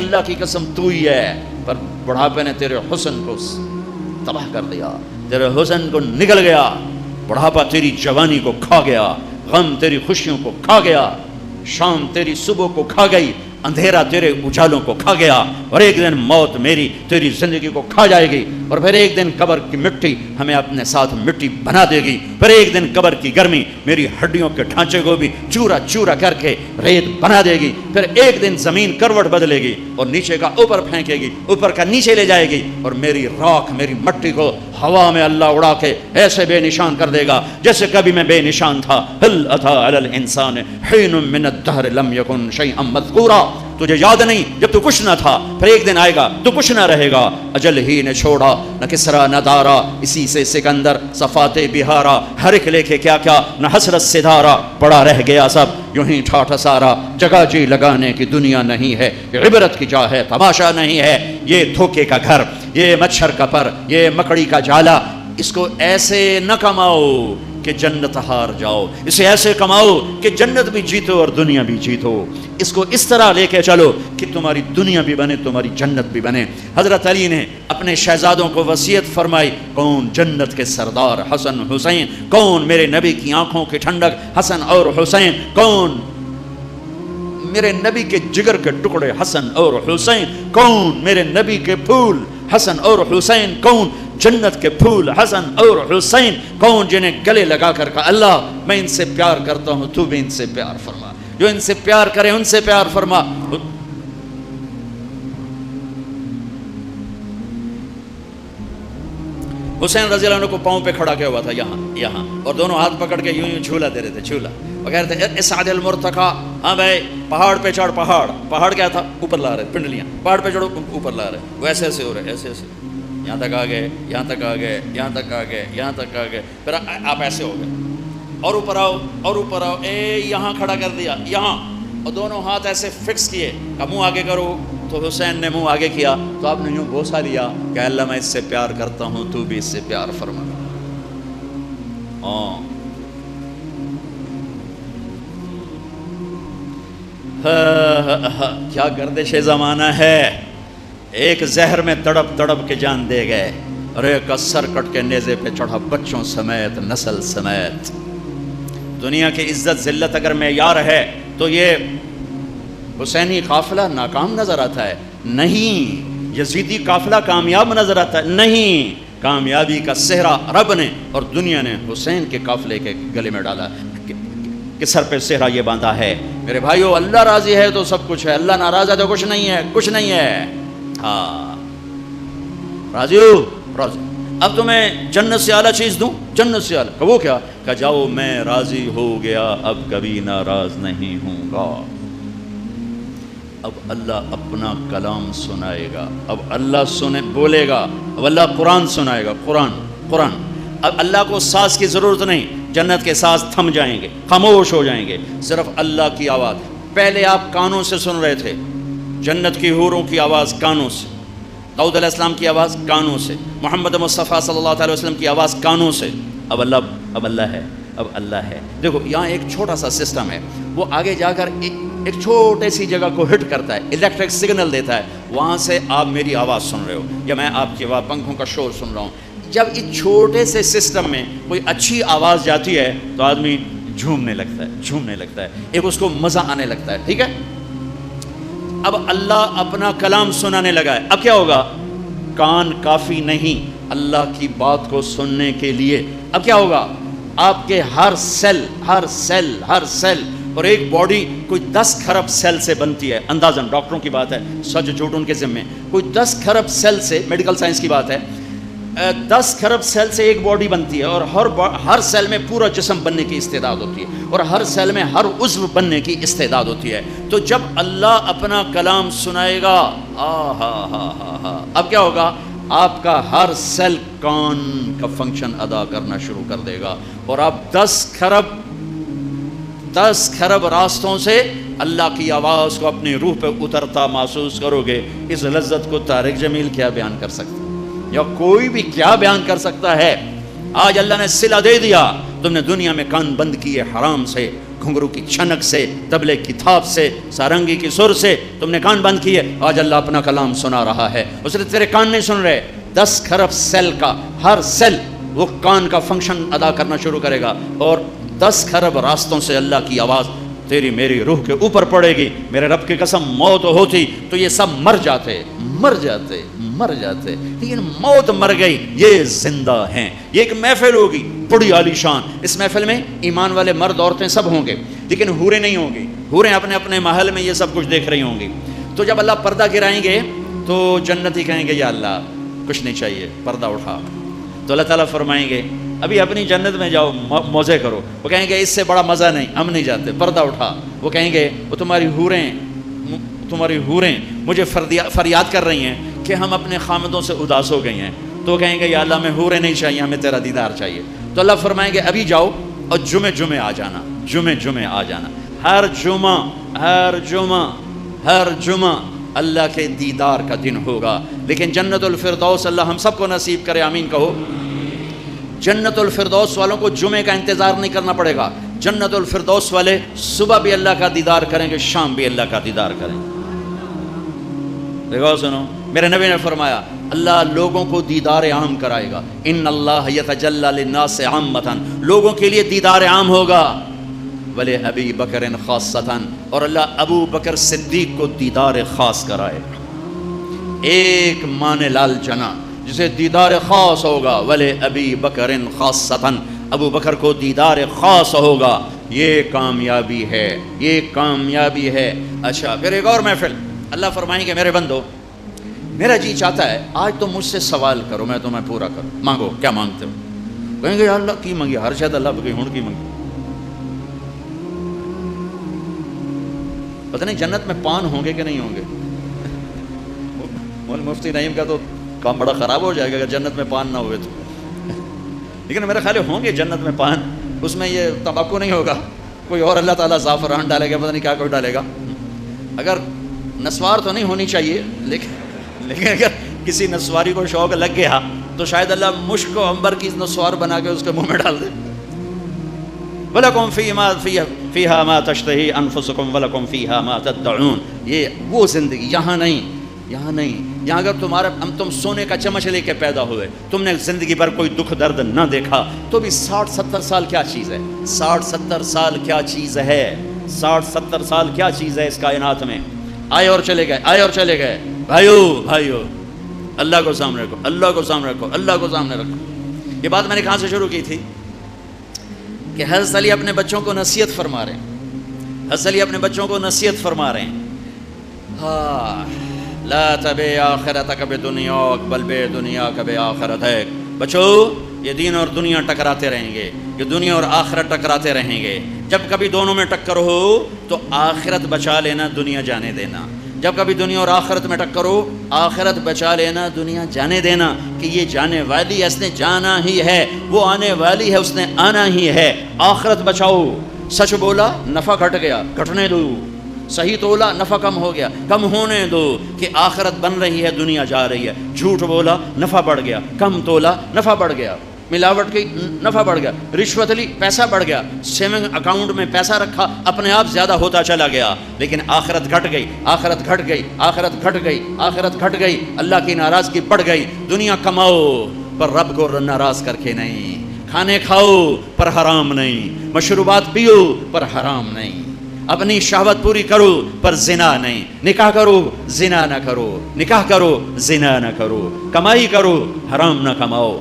اللہ کی قسم تو ہی ہے، پر بڑھاپے نے تیرے حسن کو تباہ کر دیا، تیرے حسن کو نگل گیا، بڑھاپا تیری جوانی کو کھا گیا، غم تیری خوشیوں کو کھا گیا، شام تیری صبح کو کھا گئی، اندھیرا تیرے اجالوں کو کھا گیا، اور ایک دن موت میری تیری زندگی کو کھا جائے گی، اور پھر ایک دن قبر کی مٹی ہمیں اپنے ساتھ مٹی بنا دے گی، پھر ایک دن قبر کی گرمی میری ہڈیوں کے ڈھانچے کو بھی چورا چورا کر کے ریت بنا دے گی، پھر ایک دن زمین کروٹ بدلے گی اور نیچے کا اوپر پھینکے گی، اوپر کا نیچے لے جائے گی، اور میری راکھ میری مٹی کو ہوا میں اللہ اڑا کے ایسے بے نشان کر دے گا جیسے کبھی میں بے نشان تھا۔ هل اتى على الانسان حين من الدهر لم يكن شيئا مذكورا، تجھے یاد نہیں جب تو کچھ نہ تھا، پھر ایک دن آئے گا تو کچھ نہ رہے گا۔ اجل ہی نے چھوڑا نہ کسرا نہ دارا، اسی سے سکندر صفات بہارا، ہر ایک لے کے کیا کیا نہ حسرت سے دھارا، پڑا رہ گیا سب یوں ہی ٹھاٹھا سارا، جگہ جی لگانے کی دنیا نہیں ہے، عبرت کی جا ہے تماشا نہیں ہے، یہ دھوکے کا گھر، یہ مچھر کا پر، یہ مکڑی کا جالا، اس کو ایسے نہ کماؤ کہ جنت ہار جاؤ، اسے ایسے کماؤ کہ جنت بھی جیتو اور دنیا بھی جیتو، اس کو اس طرح لے کے چلو کہ تمہاری دنیا بھی بنے تمہاری جنت بھی بنے۔ حضرت علی نے اپنے شہزادوں کو وصیت فرمائی، کون جنت کے سردار حسن حسین، کون میرے نبی کی آنکھوں کی ٹھنڈک حسن اور حسین، کون میرے نبی کے جگر کے ٹکڑے حسن اور حسین، کون میرے نبی کے پھول حسن اور حسین، کون جنت کے پھول حسن اور حسین، کون جنہیں گلے لگا کر کہا اللہ میں ان سے پیار کرتا ہوں تو بھی ان سے پیار فرما، جو ان سے پیار کرے ان سے پیار فرما۔ حسین رضی اللہ عنہ کو پاؤں پہ کھڑا کیا ہوا تھا یہاں، اور دونوں ہاتھ پکڑ کے یوں جھولا دے رہے تھے، جھولا، وہ کہہ رہے تھے اسعد المرتقى، ہاں بھائی پہاڑ پہ چڑھ، پہاڑ کیا تھا اوپر لا رہے، پنڈلیاں پہاڑ پہ چڑھو اوپر لا رہے، وہ ایسے ایسے ہو رہے، ایسے ایسے یہاں تک آ گئے، یہاں تک آ گئے، یہاں تک آ گئے، یہاں تک آ گئے، پھر آپ ایسے ہو گئے، اور اوپر آؤ اور اوپر آؤ، یہاں کھڑا کر دیا یہاں، اور دونوں ہاتھ ایسے فکس کیے کہ منہ آگے کرو، تو حسین نے منہ آگے کیا تو آپ نے یوں بوسہ لیا کہ اللہ میں اس سے پیار کرتا ہوں تو بھی اس سے پیار فرما۔ کیا گردش زمانہ ہے، ایک زہر میں تڑپ تڑپ کے جان دے گئے، اور ایک کا سر کٹ کے نیزے پہ چڑھا بچوں سمیت نسل سمیت۔ دنیا کی عزت ذلت اگر معیار ہے تو یہ حسینی قافلہ ناکام نظر آتا ہے؟ نہیں۔ یزیدی قافلہ کامیاب نظر آتا ہے؟ نہیں۔ کامیابی کا سہرا رب نے اور دنیا نے حسین کے قافلے کے گلے میں ڈالا کہ سر پہ سہرا یہ باندھا ہے۔ میرے بھائیو اللہ راضی ہے تو سب کچھ ہے، اللہ ناراض ہے تو کچھ نہیں ہے، کچھ نہیں ہے۔ ہاں راضی ہو؟ راضی۔ اب تمہیں جنت سے اعلیٰ چیز دوں، جنت سے اعلیٰ، کہ وہ کیا؟ کہ جاؤ میں راضی ہو گیا اب کبھی ناراض نہیں ہوں گا۔ اب اللہ اپنا کلام سنائے گا، اب اللہ بولے گا، اب اللہ قرآن سنائے گا، قرآن۔ اب اللہ کو ساز کی ضرورت نہیں، جنت کے ساز تھم جائیں گے، خاموش ہو جائیں گے، صرف اللہ کی آواز۔ پہلے آپ کانوں سے سن رہے تھے، جنت کی حوروں کی آواز کانوں سے، داؤد علیہ السلام کی آواز کانوں سے، محمد مصطفیٰ صلی اللہ علیہ وسلم کی آواز کانوں سے۔ اب اللہ ہے۔ دیکھو یہاں ایک چھوٹا سا سسٹم ہے، وہ آگے جا کر ایک چھوٹے سی جگہ کو ہٹ کرتا ہے، الیکٹرک سگنل دیتا ہے، وہاں سے آپ میری آواز سن رہے ہو یا میں آپ کی آواز پنکھوں کا شور سن رہا ہوں۔ جب اس چھوٹے سے سسٹم میں کوئی اچھی آواز جاتی ہے تو آدمی جھومنے لگتا ہے، ایک اس کو مزہ آنے لگتا ہے، ٹھیک ہے؟ اب اللہ اپنا کلام سنانے لگا ہے، اب کیا ہوگا؟ کان کافی نہیں اللہ کی بات کو سننے کے لیے، اب کیا ہوگا؟ آپ کے ہر سیل اور ایک باڈی کوئی 10 کھرب سیل سے بنتی ہے، اندازاً ڈاکٹروں کی بات ہے، سچ جھوٹ ان کے ذمے، کوئی 10 کھرب سیل سے، میڈیکل سائنس کی بات ہے، 10 کھرب سیل سے ایک باڈی بنتی ہے، اور ہر سیل میں پورا جسم بننے کی استعداد ہوتی ہے، اور ہر سیل میں ہر عضو بننے کی استعداد ہوتی ہے۔ تو جب اللہ اپنا کلام سنائے گا، اب کیا ہوگا؟ آپ کا ہر سیل کان کا فنکشن ادا کرنا شروع کر دے گا، اور آپ 10 کھرب راستوں سے اللہ کی آواز کو اپنی روح پہ اترتا محسوس کرو گے۔ اس لذت کو طارق جمیل کیا بیان کر سکتا ہے، یا کوئی بھی کیا بیان کر سکتا ہے؟ آج اللہ نے صلہ دے دیا، تم نے دنیا میں کان بند کیے حرام سے، گھنگرو کی چھنک سے، طبلے کی تھاپ سے، سارنگی کی سر سے تم نے کان بند کیے. آج اللہ اپنا کلام سنا رہا ہے. اس نے تیرے کان نہیں سن رہے. 10 کھرب سیل کا ہر سیل وہ کان کا فنکشن ادا کرنا شروع کرے گا، اور 10 کھرب راستوں سے اللہ کی آواز تیری میری روح کے اوپر پڑے گی. میرے رب کی قسم موت ہوتی تو یہ سب مر جاتے، لیکن موت مر گئی، یہ زندہ ہیں. یہ ایک محفل ہوگی بڑی عالی شان. اس محفل میں ایمان والے مرد عورتیں سب ہوں گے، لیکن حوریں نہیں ہوں گی. حوریں اپنے اپنے محل میں یہ سب کچھ دیکھ رہی ہوں گی. تو جب اللہ پردہ گرائیں گے تو جنتی کہیں گے یا اللہ کچھ نہیں چاہیے، پردہ اٹھا. تو اللہ تعالیٰ فرمائیں گے ابھی اپنی جنت میں جاؤ، موزے کرو. وہ کہیں گے اس سے بڑا مزہ نہیں، ہم نہیں جاتے، پردہ اٹھا. وہ کہیں گے وہ تمہاری حوریں مجھے فریاد کر رہی ہیں کہ ہم اپنے خامدوں سے اداس ہو گئی ہیں. تو کہیں گے یا اللہ ہمیں حوریں نہیں چاہیے، ہمیں تیرا دیدار چاہیے. تو اللہ فرمائیں گے ابھی جاؤ اور جمعے آ جانا، جمعے آ جانا. ہر جمعہ اللہ کے دیدار کا دن ہوگا. لیکن جنت الفردوس اللہ ہم سب کو نصیب کرے، آمین کہو. جنت الفردوس والوں کو جمعے کا انتظار نہیں کرنا پڑے گا. جنت الفردوس والے صبح بھی اللہ کا دیدار کریں گے، شام بھی اللہ کا دیدار کریں گے. دیکھو سنو، میرے نبی نے فرمایا اللہ لوگوں کو دیدار عام کرائے گا. ان اللہ یتجلی للناس عامۃ، لوگوں کے لیے دیدار عام ہوگا. ولی ابی بکر خاصۃ، اور اللہ ابو بکر صدیق کو دیدار خاص کرائے گا. ایک مان لال جنا جسے دیدار خاص ہوگا. ولی ابی بکر خاصۃ، ابو بکر کو دیدار خاص ہوگا. یہ کامیابی ہے. اچھا پھر ایک اور محفل. اللہ فرمائیں گے میرے بندو میرا جی چاہتا ہے آج تم مجھ سے سوال کرو، میں تمہیں پورا کروں. مانگو، کیا مانگتے ہو؟ کہیں گے یا اللہ کی منگی، ہر شاید اللہ بکی ہون کی منگی. پتہ نہیں جنت میں پان ہوں گے کہ نہیں ہوں گے. مفتی نعیم کا تو کام بڑا خراب ہو جائے گا اگر جنت میں پان نہ ہوئے تو. لیکن میرے خیال ہوں گے جنت میں پان. اس میں یہ تمباکو نہیں ہوگا، کوئی اور اللہ تعالیٰ زعفران ڈالے گا، پتہ نہیں کیا کوئی ڈالے گا. اگر نسوار تو نہیں ہونی چاہیے، لیکن اگر کسی نسواری کو شوق لگ گیا تو شاید اللہ مشک و عنبر کی نسوار بنا کے اس کے منہ میں ڈال دے. وَلَكُمْ فِيهَا مَا تَشْتَهِي أَنفُسُكُمْ وَلَكُمْ فِيهَا مَا تَدَّعُونَ. یہ وہ زندگی یہاں نہیں. یہاں اگر تم سونے کا چمچ لے کے پیدا ہوئے، تم نے زندگی بھر کوئی دکھ درد نہ دیکھا، تو بھی 60-70 سال کیا چیز ہے؟ 60-70 سال کیا چیز ہے؟ 60-70 سال کیا چیز ہے اس کائنات میں؟ آئے اور چلے گئے. بھائیو اللہ کو سامنے رکھو. یہ بات میں نے کہاں سے شروع کی تھی کہ حضرت علی اپنے بچوں کو نصیحت فرما رہے ہیں. ہاں لا تبع آخرتک بدنیاک بل بدنیاک بآخرتک. بچو یہ دین اور دنیا ٹکراتے رہیں گے، یہ دنیا اور آخرت ٹکراتے رہیں گے. جب کبھی دونوں میں ٹکر ہو تو آخرت بچا لینا، دنیا جانے دینا. جب کبھی دنیا اور آخرت میں ٹکر ہو، آخرت بچا لینا، دنیا جانے دینا. کہ یہ جانے والی ہے، اس نے جانا ہی ہے. وہ آنے والی ہے، اس نے آنا ہی ہے. آخرت بچاؤ. سچ بولا نفع گھٹ گیا، گھٹنے دو. صحیح تولا نفع کم ہو گیا، کم ہونے دو. کہ آخرت بن رہی ہے، دنیا جا رہی ہے. جھوٹ بولا نفع بڑھ گیا، کم تولا نفع بڑھ گیا. ملاوٹ کی نفع بڑھ گیا، رشوت لی پیسہ بڑھ گیا، سیونگ اکاؤنٹ میں پیسہ رکھا اپنے آپ زیادہ ہوتا چلا گیا. لیکن آخرت گھٹ گئی. اللہ کی ناراضگی بڑھ گئی. دنیا کماؤ پر رب کو ناراض کر کے نہیں. کھانے کھاؤ پر حرام نہیں. مشروبات پیو پر حرام نہیں. اپنی شہوت پوری کرو پر زنا نہیں. نکاح کرو زنا نہ کرو. کمائی کرو حرام نہ کماؤ.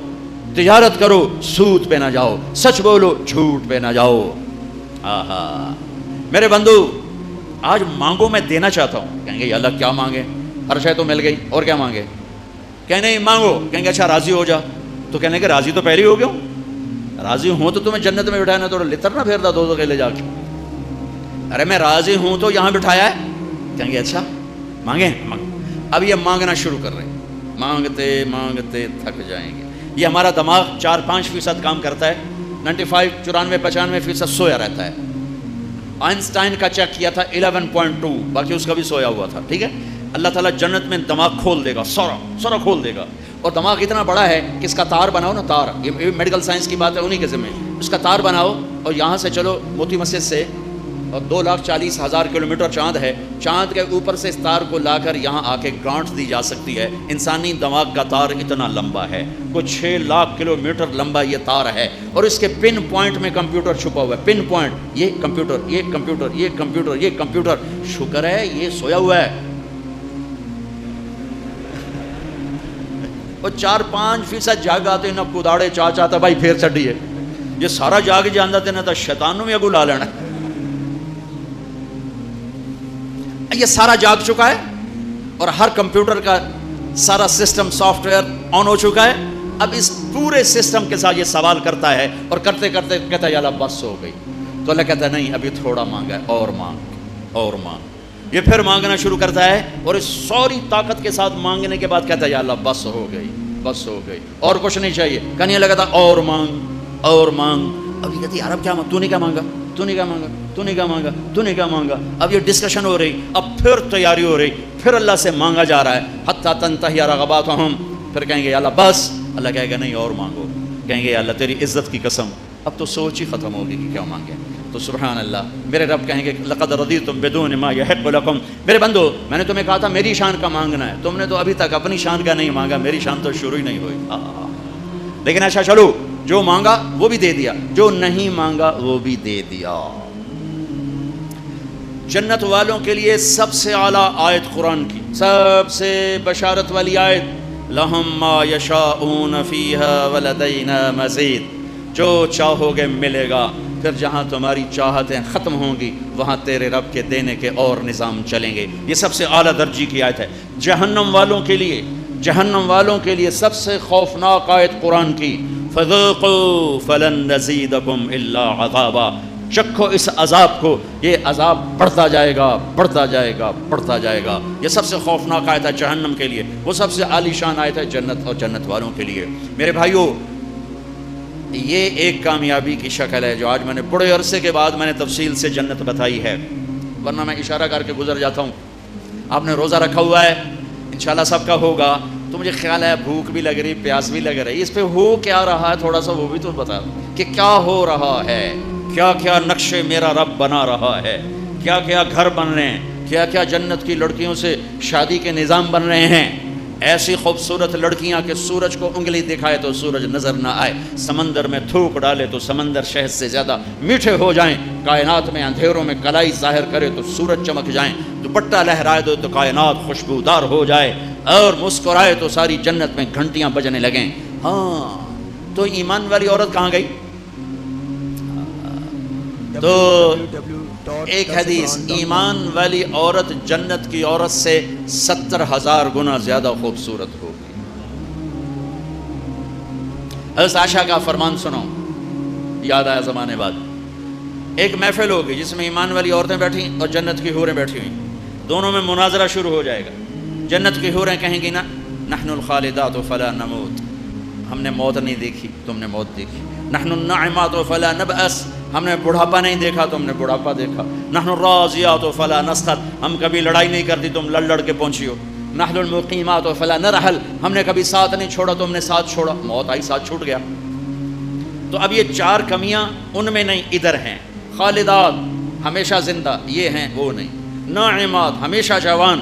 تجارت کرو سود پہ نہ جاؤ. سچ بولو جھوٹ پہ نہ جاؤ. آہا میرے بندو آج مانگو، میں دینا چاہتا ہوں. کہیں گے یا اللہ کیا مانگے؟ ہر شے تو مل گئی، اور کیا مانگے؟ کہیں نہیں مانگو. کہیں گے اچھا راضی ہو جا. تو کہنے کہ راضی تو پہلے ہی ہو گیا ہوں. راضی ہوں تو تمہیں جنت میں بٹھایا، تو لتر نہ پھیرتا دو کے لے جا کے. ارے میں راضی ہوں تو یہاں بٹھایا ہے. کہیں گے اچھا مانگیں. اب یہ مانگنا شروع کر رہے ہیں، مانگتے تھک جائیں گے. یہ ہمارا دماغ 4-5% کام کرتا ہے، 95-94-95% سویا رہتا ہے. آئنسٹائن کا چیک کیا تھا 11.2، باقی اس کا بھی سویا ہوا تھا. ٹھیک ہے، اللہ تعالیٰ جنت میں دماغ کھول دے گا، سارا کھول دے گا. اور دماغ اتنا بڑا ہے کہ اس کا تار بناؤ نا، تار، یہ میڈیکل سائنس کی بات ہے، انہی کے ذمہ. اس کا تار بناؤ اور یہاں سے چلو موتی مسجد سے اور 2,40,000 کلومیٹر چاند ہے، چاند کے اوپر سے اس تار کو لا کر یہاں آ کے گانٹھ دی جا سکتی ہے۔ انسانی دماغ کا تار اتنا لمبا ہے، کچھ 6 لاکھ کلومیٹر لمبا یہ تار ہے، اور اس کے پن پوائنٹ میں کمپیوٹر چھپا ہوا ہے۔ پن پوائنٹ، یہ کمپیوٹر، یہ کمپیوٹر، یہ کمپیوٹر، یہ کمپیوٹر۔ شکر ہے یہ سویا ہوا ہے، وہ 4-5% جاگ آتے نہ کداڑے چاہتا بھائی پھر چڈیے، یہ سارا جاگ جانا تے نہ تو شیطان بھی اگو لا لینا۔ یہ سارا جاگ چکا ہے اور ہر کمپیوٹر کا سارا سسٹم سافٹ ویئر آن ہو چکا ہے۔ اب اس پورے سسٹم کے ساتھ یہ سوال کرتا ہے، اور کرتے کرتے کہتا ہے یا اللہ بس ہو گئی۔ تو اللہ کہتا ہے نہیں ابھی تھوڑا مانگا ہے، اور مانگ اور مانگ۔ یہ پھر مانگنا شروع کرتا ہے، اور اس ساری طاقت کے ساتھ مانگنے کے بعد کہتا ہے یا اللہ بس ہو گئی، بس ہو گئی، اور کچھ نہیں چاہیے۔ کہنے لگا تھا اور مانگ اور مانگ۔ ابھی کہتی یار اب کیا مانگ، تو نے کیا مانگا، تو نے کیا مانگا، تو نے کیا مانگا، تو نے کیا مانگا۔ اب یہ ڈسکشن ہو رہی، اب پھر تیاری ہو رہی، پھر اللہ سے مانگا جا رہا ہے۔ حتیٰ تنتہی رغباتہم، پھر کہیں گے یا اللہ بس، اللہ کہے گا نہیں اور مانگو۔ کہیں گے یا اللہ تیری عزت کی قسم، اب تو سوچ ہی ختم ہوگی کہ کیا مانگے۔ تو سبحان اللہ، میرے رب کہیں گے لقد رضیتم بدون ما یحق لکم، میرے بندو میں نے تمہیں کہا تھا میری شان کا مانگنا ہے، تم نے تو ابھی تک اپنی شان کا نہیں مانگا، میری شان تو شروع ہی نہیں ہوئی۔ لیکن ایسا چلو جو مانگا وہ بھی دے دیا، جو نہیں مانگا وہ بھی دے دیا۔ جنت والوں کے لیے سب سے اعلیٰ آیت قرآن کی، سب سے بشارت والی آیت، لہم ما یشاءون فیہا ولدینا مزید، جو چاہو گے ملے گا، پھر جہاں تمہاری چاہتیں ختم ہوں گی وہاں تیرے رب کے دینے کے اور نظام چلیں گے۔ یہ سب سے اعلیٰ درجے کی آیت ہے۔ جہنم والوں کے لیے، جہنم والوں کے لیے سب سے خوفناک آیت قرآن کی، فذوقوا فلن نزیدکم الا عذابا، چکھو اس عذاب کو، یہ عذاب بڑھتا جائے گا، بڑھتا جائے گا، بڑھتا جائے گا۔ یہ سب سے خوفناک آیت ہے جہنم کے لیے، وہ سب سے عالی شان آیت ہے جنت اور جنت والوں کے لیے۔ میرے بھائیو، یہ ایک کامیابی کی شکل ہے جو آج میں نے بڑے عرصے کے بعد میں نے تفصیل سے جنت بتائی ہے، ورنہ میں اشارہ کر کے گزر جاتا ہوں۔ آپ نے روزہ رکھا ہوا ہے، انشاءاللہ سب کا ہوگا، تو مجھے خیال ہے بھوک بھی لگ رہی، پیاس بھی لگ رہی، اس پہ ہو کیا رہا ہے تھوڑا سا وہ بھی تو بتا کہ کیا ہو رہا ہے، کیا کیا نقشے میرا رب بنا رہا ہے، کیا کیا گھر بن رہے ہیں، کیا کیا جنت کی لڑکیوں سے شادی کے نظام بن رہے ہیں۔ ایسی خوبصورت لڑکیاں کہ سورج کو انگلی دکھائے تو سورج نظر نہ آئے، سمندر میں تھوک ڈالے تو سمندر شہد سے زیادہ میٹھے ہو جائیں، کائنات میں اندھیروں میں کلائی ظاہر کرے تو سورج چمک جائیں، دوپٹہ لہرائے تو کائنات خوشبودار ہو جائے، اور مسکرائے تو ساری جنت میں گھنٹیاں بجنے لگیں۔ ہاں تو ایمان والی عورت کہاں گئی؟ تو ایک حدیث، ایمان والی عورت جنت کی عورت سے 70,000 گنا زیادہ خوبصورت ہوگی۔ حضرت عائشہ کا فرمان سنو، یاد آیا زمانے بعد، ایک محفل ہوگی جس میں ایمان والی عورتیں بیٹھی اور جنت کی حوریں بیٹھی ہوئی، دونوں میں مناظرہ شروع ہو جائے گا۔ جنت کی حوریں کہیں گی نا نحن الخالدات فلا نموت، ہم نے موت نہیں دیکھی تم نے موت دیکھی، نحن الناعمات فلا نبأس، ہم نے بڑھاپا نہیں دیکھا تم نے بڑھاپا دیکھا، نحن الراضیات فلا نسخط، ہم کبھی لڑائی نہیں کرتی تم لڑ لڑ کے پہنچی ہو، نحن المقیمات فلا نرحل، ہم نے کبھی ساتھ نہیں چھوڑا تم نے ساتھ چھوڑا، موت آئی ساتھ چھوٹ گیا۔ تو اب یہ 4 کمیاں ان میں نہیں ادھر ہیں، خالدات ہمیشہ زندہ یہ ہیں وہ نہیں، ناعمات ہمیشہ جوان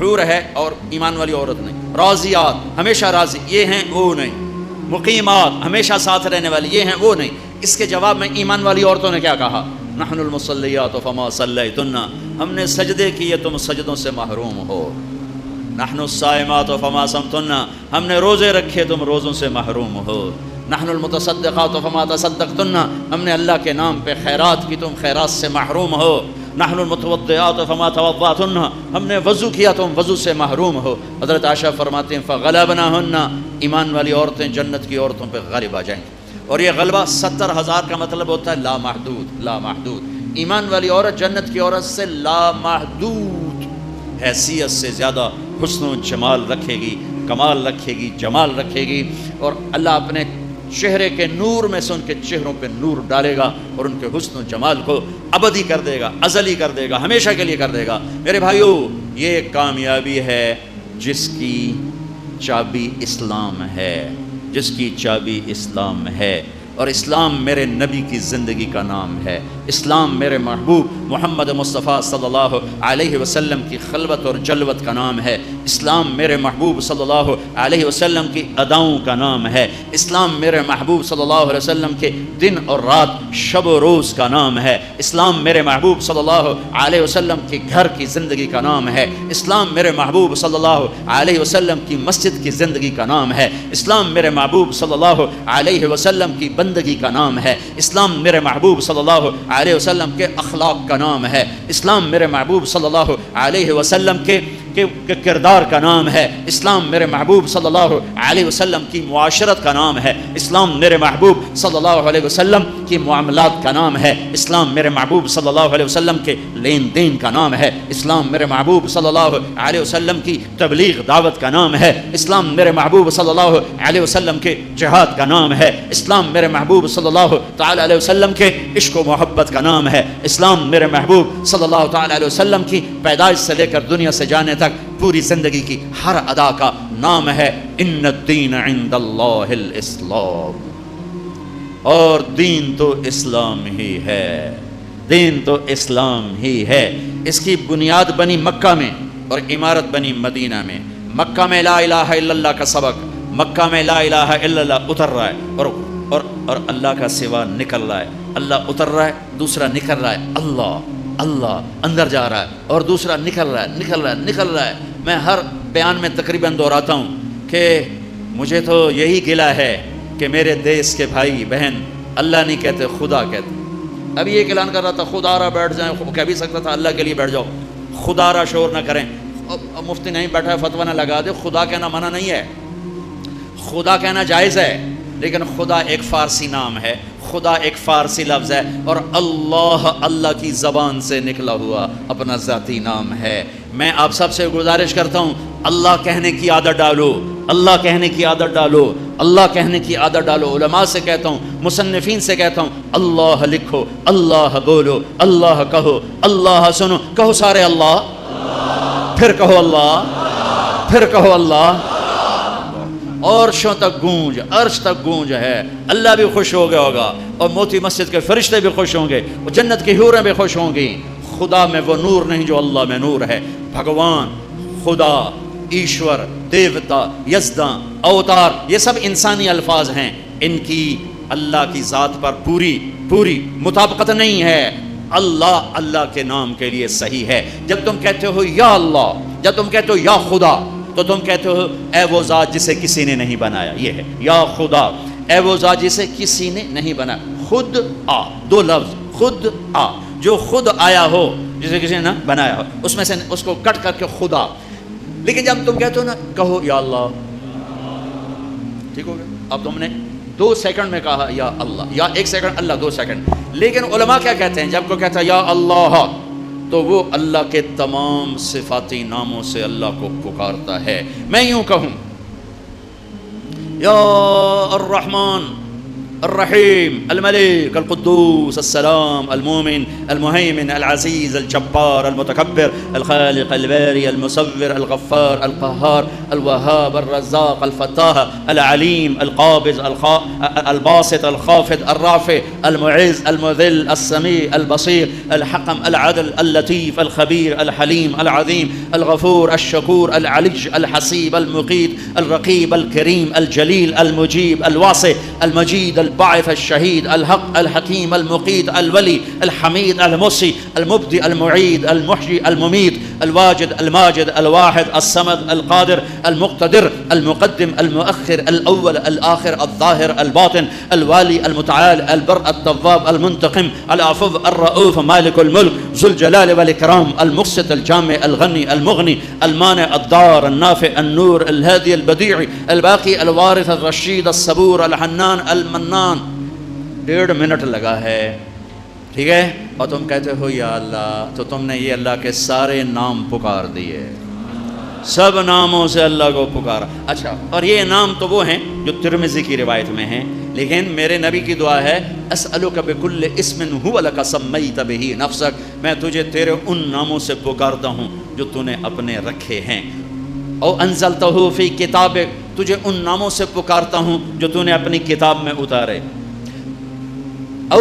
حور ہے اور ایمان والی عورت نہیں، راضیات ہمیشہ راضی یہ ہیں وہ نہیں، مقیمات ہمیشہ ساتھ رہنے والی یہ ہیں وہ نہیں۔ اس کے جواب میں ایمان والی عورتوں نے کیا کہا؟ نحن المصلیات فما صلیتن، ہم نے سجدے کیے تم سجدوں سے محروم ہو، نحن الصائمات فما صمتن، ہم نے روزے رکھے تم روزوں سے محروم ہو، نحن المتصدقات فما تصدقتن، ہم نے اللہ کے نام پہ خیرات کی تم خیرات سے محروم ہو، نحن المتوضئات فما توضأتن، ہم نے وضو کیا تم وضو سے محروم ہو۔ حضرت عائشہ فرماتے ہیں فغلبناہن، ایمان والی عورتیں جنت کی عورتوں پہ غالب آ جائیں گی، اور یہ غلبہ 70,000 کا مطلب ہوتا ہے لامحدود، لامحدود۔ ایمان والی عورت جنت کی عورت سے لامحدود حیثیت سے زیادہ حسن و جمال رکھے گی، کمال رکھے گی، جمال رکھے گی، اور اللہ اپنے چہرے کے نور میں سے ان کے چہروں پہ نور ڈالے گا اور ان کے حسن و جمال کو ابدی کر دے گا، ازلی کر دے گا، ہمیشہ کے لیے کر دے گا۔ میرے بھائیو، یہ کامیابی ہے جس کی چابی اسلام ہے، جس کی چابی اسلام ہے، اور اسلام میرے نبی کی زندگی کا نام ہے۔ اسلام میرے محبوب محمد مصطفیٰ صلی اللہ علیہ وسلم کی خلوت اور جلوت کا نام ہے، اسلام میرے محبوب صلی اللہ علیہ وسلم کی اداؤں کا نام ہے، اسلام میرے محبوب صلی اللہ علیہ وسلم کے دن اور رات شب و روز کا نام ہے، اسلام میرے محبوب صلی اللہ علیہ وسلم کے گھر کی زندگی کا نام ہے، اسلام میرے محبوب صلی اللہ علیہ وسلم کی مسجد کی زندگی کا نام ہے، اسلام میرے محبوب صلی اللہ علیہ وسلم کی بندگی کا نام ہے، اسلام میرے محبوب صلی اللہ علیہ وسلم کے اخلاق کا نام ہے، اسلام میرے محبوب صلی اللہ علیہ وسلم کے کردار کا نام ہے، اسلام میرے محبوب صلی اللہ علیہ وسلم کی معاشرت کا نام ہے، اسلام میرے محبوب صلی اللہ علیہ وسلم کی معاملات کا نام ہے، اسلام میرے محبوب صلی اللہ علیہ وسلم کے لین دین کا نام ہے، اسلام میرے محبوب صلی اللہ علیہ وسلم کی تبلیغ دعوت کا نام ہے، اسلام میرے محبوب صلی اللہ علیہ وسلم کے جہاد کا نام ہے، اسلام میرے محبوب صلی اللہ تعالی علیہ وسلم کے عشق و محبت کا نام ہے، اسلام میرے محبوب صلی اللہ تعالی علیہ وسلم کی پیدائش سے لے کر دنیا سے جانے تک پوری زندگی کی ہر ادا کا نام ہے ان الدین عند اللہ الاسلام، اور دین تو اسلام ہی ہے، دین تو اسلام ہی ہے۔ اس کی بنیاد بنی مکہ میں اور عمارت بنی مدینہ میں۔ مکہ میں لا الہ الا اللہ کا سبق، مکہ میں لا الہ الا اللہ اتر رہا ہے اور اللہ کا سوا نکل رہا ہے، اللہ اتر رہا ہے، دوسرا نکل رہا ہے، اللہ اندر جا رہا ہے اور دوسرا نکل رہا ہے۔ میں ہر بیان میں تقریباً دہراتا ہوں کہ مجھے تو یہی گلہ ہے کہ میرے دیس کے بھائی بہن اللہ نہیں کہتے، خدا کہتے۔ ابھی ایک اعلان کر رہا تھا خدا را بیٹھ جائیں، کہہ بھی سکتا تھا اللہ کے لیے بیٹھ جاؤ، خدا را شور نہ کریں۔ اب مفتی نہیں بیٹھا ہے فتویٰ نہ لگا دے، خدا کہنا منع نہیں ہے، خدا کہنا جائز ہے، لیکن خدا ایک فارسی نام ہے، خدا ایک فارسی لفظ ہے، اور اللہ کی زبان سے نکلا ہوا اپنا ذاتی نام ہے۔ میں آپ سب سے گزارش کرتا ہوں، اللہ کہنے کی عادت ڈالو، اللہ کہنے کی عادت ڈالو، اللہ کہنے کی عادت ڈالو۔ علماء سے کہتا ہوں، مصنفین سے کہتا ہوں، اللہ لکھو، اللہ بولو، اللہ کہو، اللہ سنو، کہو سارے اللہ، پھر کہو اللہ، پھر کہو اللہ، عرشوں تک گونج، عرش تک گونج ہے۔ اللہ بھی خوش ہو گیا ہوگا، اور موتی مسجد کے فرشتے بھی خوش ہوں گے، اور جنت کی حوریں بھی خوش ہوں گی۔ خدا میں وہ نور نہیں جو اللہ میں نور ہے۔ بھگوان، خدا، ایشور، دیوتا، یزداں، اوتار، یہ سب انسانی الفاظ ہیں، ان کی اللہ کی ذات پر پوری مطابقت نہیں ہے۔ اللہ کے نام کے لیے صحیح ہے۔ جب تم کہتے ہو یا اللہ، جب تم کہتے ہو یا خدا، تو تم کہتے ہو اے وہ ذات جسے کسی نے نہیں بنایا، یہ ہے یا خدا، اے وہ ذات جسے کسی نے نہیں بنایا۔ خود آ، دو لفظ، خود آ، جو خود آیا ہو، جسے کسی نے نہ بنایا ہو، اس میں سے اس کو کٹ کر کے خدا۔ لیکن جب تم کہتے ہو نا کہو یا اللہ، ٹھیک ہو گیا؟ اب تم نے 2 سیکنڈ میں کہا یا اللہ، یا 1 سیکنڈ اللہ، 2 سیکنڈ۔ لیکن علماء کیا کہتے ہیں؟ جب کوئی کہتا ہے یا اللہ، تو وہ اللہ کے تمام صفاتی ناموں سے اللہ کو پکارتا ہے۔ میں یوں کہوں یا الرحمن الرحیم الملک القدوس السلام المومن المہیمن العزیز الجبار المتکبر الخالق الباری المصور الغفار القہار الوہاب الرزاق الفتاح العلیم القابض الباسط الخافض الرافع المعز المذل السمیع البصیر الحکم العدل اللطیف الخبیر الحلیم العظیم الغفور الشکور العلی الحسیب المقیت الرقیب الکریم الجلیل المجیب الواسع المجید الباعث الشہید الحق الحکیم المقیت الولی الحمید المحصی المبدی المعید المحیی الممیت الواجد الماجد الواحد الصمد القادر المقتدر المقدم المؤخر الاول الآخر الظاہر الباطن الوالی المتعال البر التواب المنتقم العفو الرؤوف مالک الملک ذو الجلال والاکرام المقسط الجامع الغنی المغنی المانع الضار النافع النور الهادي البديع الباقي الوارث الرشید الصبور الحنان المنان۔ 1.5 منٹ لگا ہے، ٹھیک ہے؟ اور تم کہتے ہو یا اللہ، تو تم نے یہ اللہ کے سارے نام پکار دیے، سب ناموں سے اللہ کو پکارا۔ اچھا، اور یہ نام تو وہ ہیں جو ترمذی کی روایت میں ہیں، لیکن میرے نبی کی دعا ہے اسألک بکل اسم هو لک سمیت بہ نفسک، میں تجھے تیرے ان ناموں سے پکارتا ہوں جو تو نے اپنے رکھے ہیں، او انزلتہ فی کتابک، تجھے ان ناموں سے پکارتا ہوں جو تو نے اپنی کتاب میں اتارے۔ او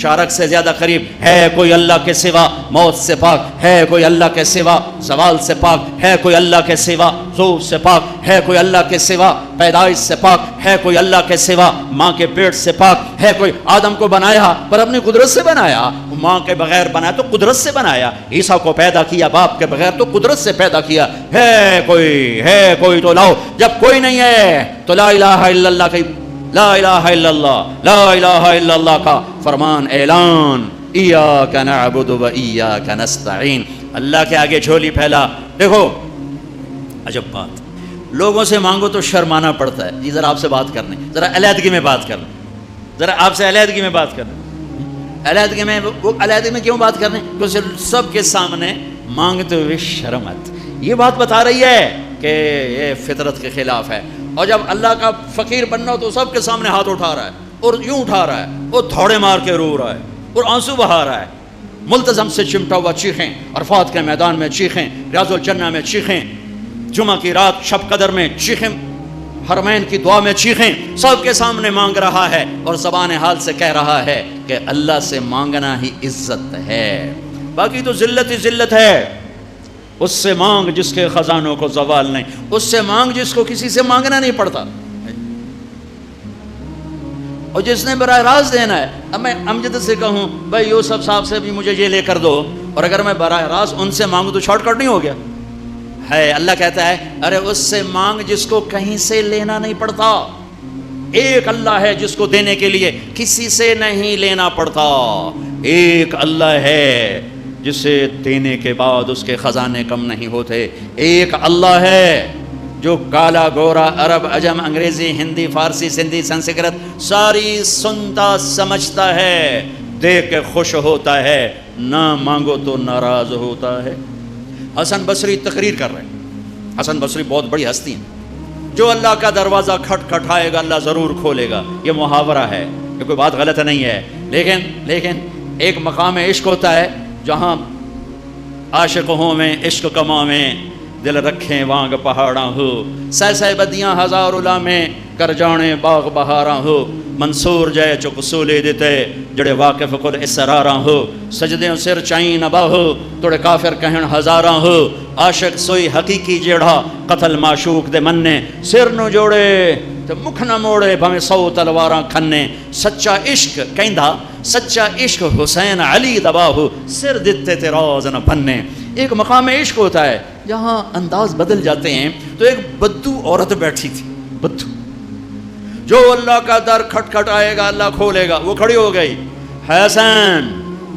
شارک سے زیادہ قریب ہے کوئی اللہ کے سوا؟ موت سے پاک ہے کوئی اللہ کے سوا؟ زوال سے پاک ہے کوئی اللہ کے سوا؟ ظہور سے پاک ہے کوئی اللہ کے سوا؟ پیدائش سے پاک ہے کوئی اللہ کے سوا؟ ماں کے پیٹ سے پاک ہے کوئی؟ آدم کو بنایا پر اپنی قدرت سے بنایا، ماں کے بغیر بنایا تو قدرت سے بنایا، عیسیٰ کو پیدا کیا باپ کے بغیر تو قدرت سے پیدا کیا۔ ہے کوئی تو لاؤ، جب کوئی نہیں ہے تو لا الہ الا اللہ کی، لا الہ الا اللہ، لا الہ الا اللہ کا فرمان اعلان، ایاک نعبد و ایاک نستعین، اللہ کے آگے جھولی پھیلا۔ دیکھو عجب بات، لوگوں سے مانگو تو شرمانا پڑتا ہے، جی ذرا آپ سے بات کرنے، ذرا علیحدگی میں بات کرنے، ذرا آپ سے علیحدگی میں بات کرنے، علیحدگی میں، وہ علیحدگی میں کیوں بات کرنے؟ کیونکہ سب کے سامنے مانگتے ہوئے شرم آتی۔ یہ بات بتا رہی ہے کہ یہ فطرت کے خلاف ہے، اور جب اللہ کا فقیر بننا ہو تو سب کے سامنے ہاتھ اٹھا رہا ہے، اور یوں اٹھا رہا ہے، اور دھوڑے مار کے رو رہا ہے، اور آنسو بہا رہا ہے، ملتزم سے چمٹا ہوا چیخیں، عرفات کے میدان میں چیخیں، ریاض الجنہ میں چیخیں، جمعہ کی رات شب قدر میں چیخیں، حرمین کی دعا میں چیخیں، سب کے سامنے مانگ رہا ہے، اور زبان حال سے کہہ رہا ہے کہ اللہ سے مانگنا ہی عزت ہے، باقی تو ذلت ہی ذلت ہے۔ اس سے مانگ جس کے خزانوں کو زوال نہیں، اس سے مانگ جس کو کسی سے مانگنا نہیں پڑتا، اور جس نے براہ راست دینا ہے۔ اب میں امجد سے کہوں بھائی یوسف صاحب سے بھی مجھے یہ لے کر دو، اور اگر میں براہ راست ان سے مانگوں تو شارٹ کٹ نہیں ہو گیا ہے؟ اللہ کہتا ہے ارے اس سے مانگ جس کو کہیں سے لینا نہیں پڑتا۔ ایک اللہ ہے جس کو دینے کے لیے کسی سے نہیں لینا پڑتا، ایک اللہ ہے جسے دینے کے بعد اس کے خزانے کم نہیں ہوتے، ایک اللہ ہے جو کالا گورا عرب عجم انگریزی ہندی فارسی سندھی سنسکرت ساری سنتا سمجھتا ہے، دیکھ کے خوش ہوتا ہے، نہ مانگو تو ناراض ہوتا ہے۔ حسن بصری تقریر کر رہے ہیں، حسن بصری بہت بڑی ہستی ہیں، جو اللہ کا دروازہ کھٹکھٹائے گا اللہ ضرور کھولے گا، یہ محاورہ ہے، یہ کوئی بات غلط نہیں ہے، لیکن ایک مقام عشق ہوتا ہے جہاں عاشق ہوں میں عشق کما میں دل رکھیں وانگ پہاڑاں ہو، سہ بدیاں ہزار میں کر جانے باغ بہاراں ہو، منصور جے چک سولے دیتے جڑے واقف کل اسراراں ہو، سجدیں سر چائیں نبا ہو توڑے کافر کہن ہزاراں ہو، عاشق سوئی حقیقی جیڑا قتل معشوق دے مننے، سر نو جوڑے تے مکھ نہ موڑے بھویں 100 تلواراں کھنے، سچا عشق کہندا سچا عشق حسین علی دباہو، سر دتے تے راز نہ بننے۔ ایک مقام عشق ہوتا ہے جہاں انداز بدل جاتے ہیں۔ تو ایک بدو عورت بیٹھی تھی، بدو، جو اللہ کا در کھٹکھٹائے گا اللہ کھولے گا، وہ کھڑی ہو گئی، حسن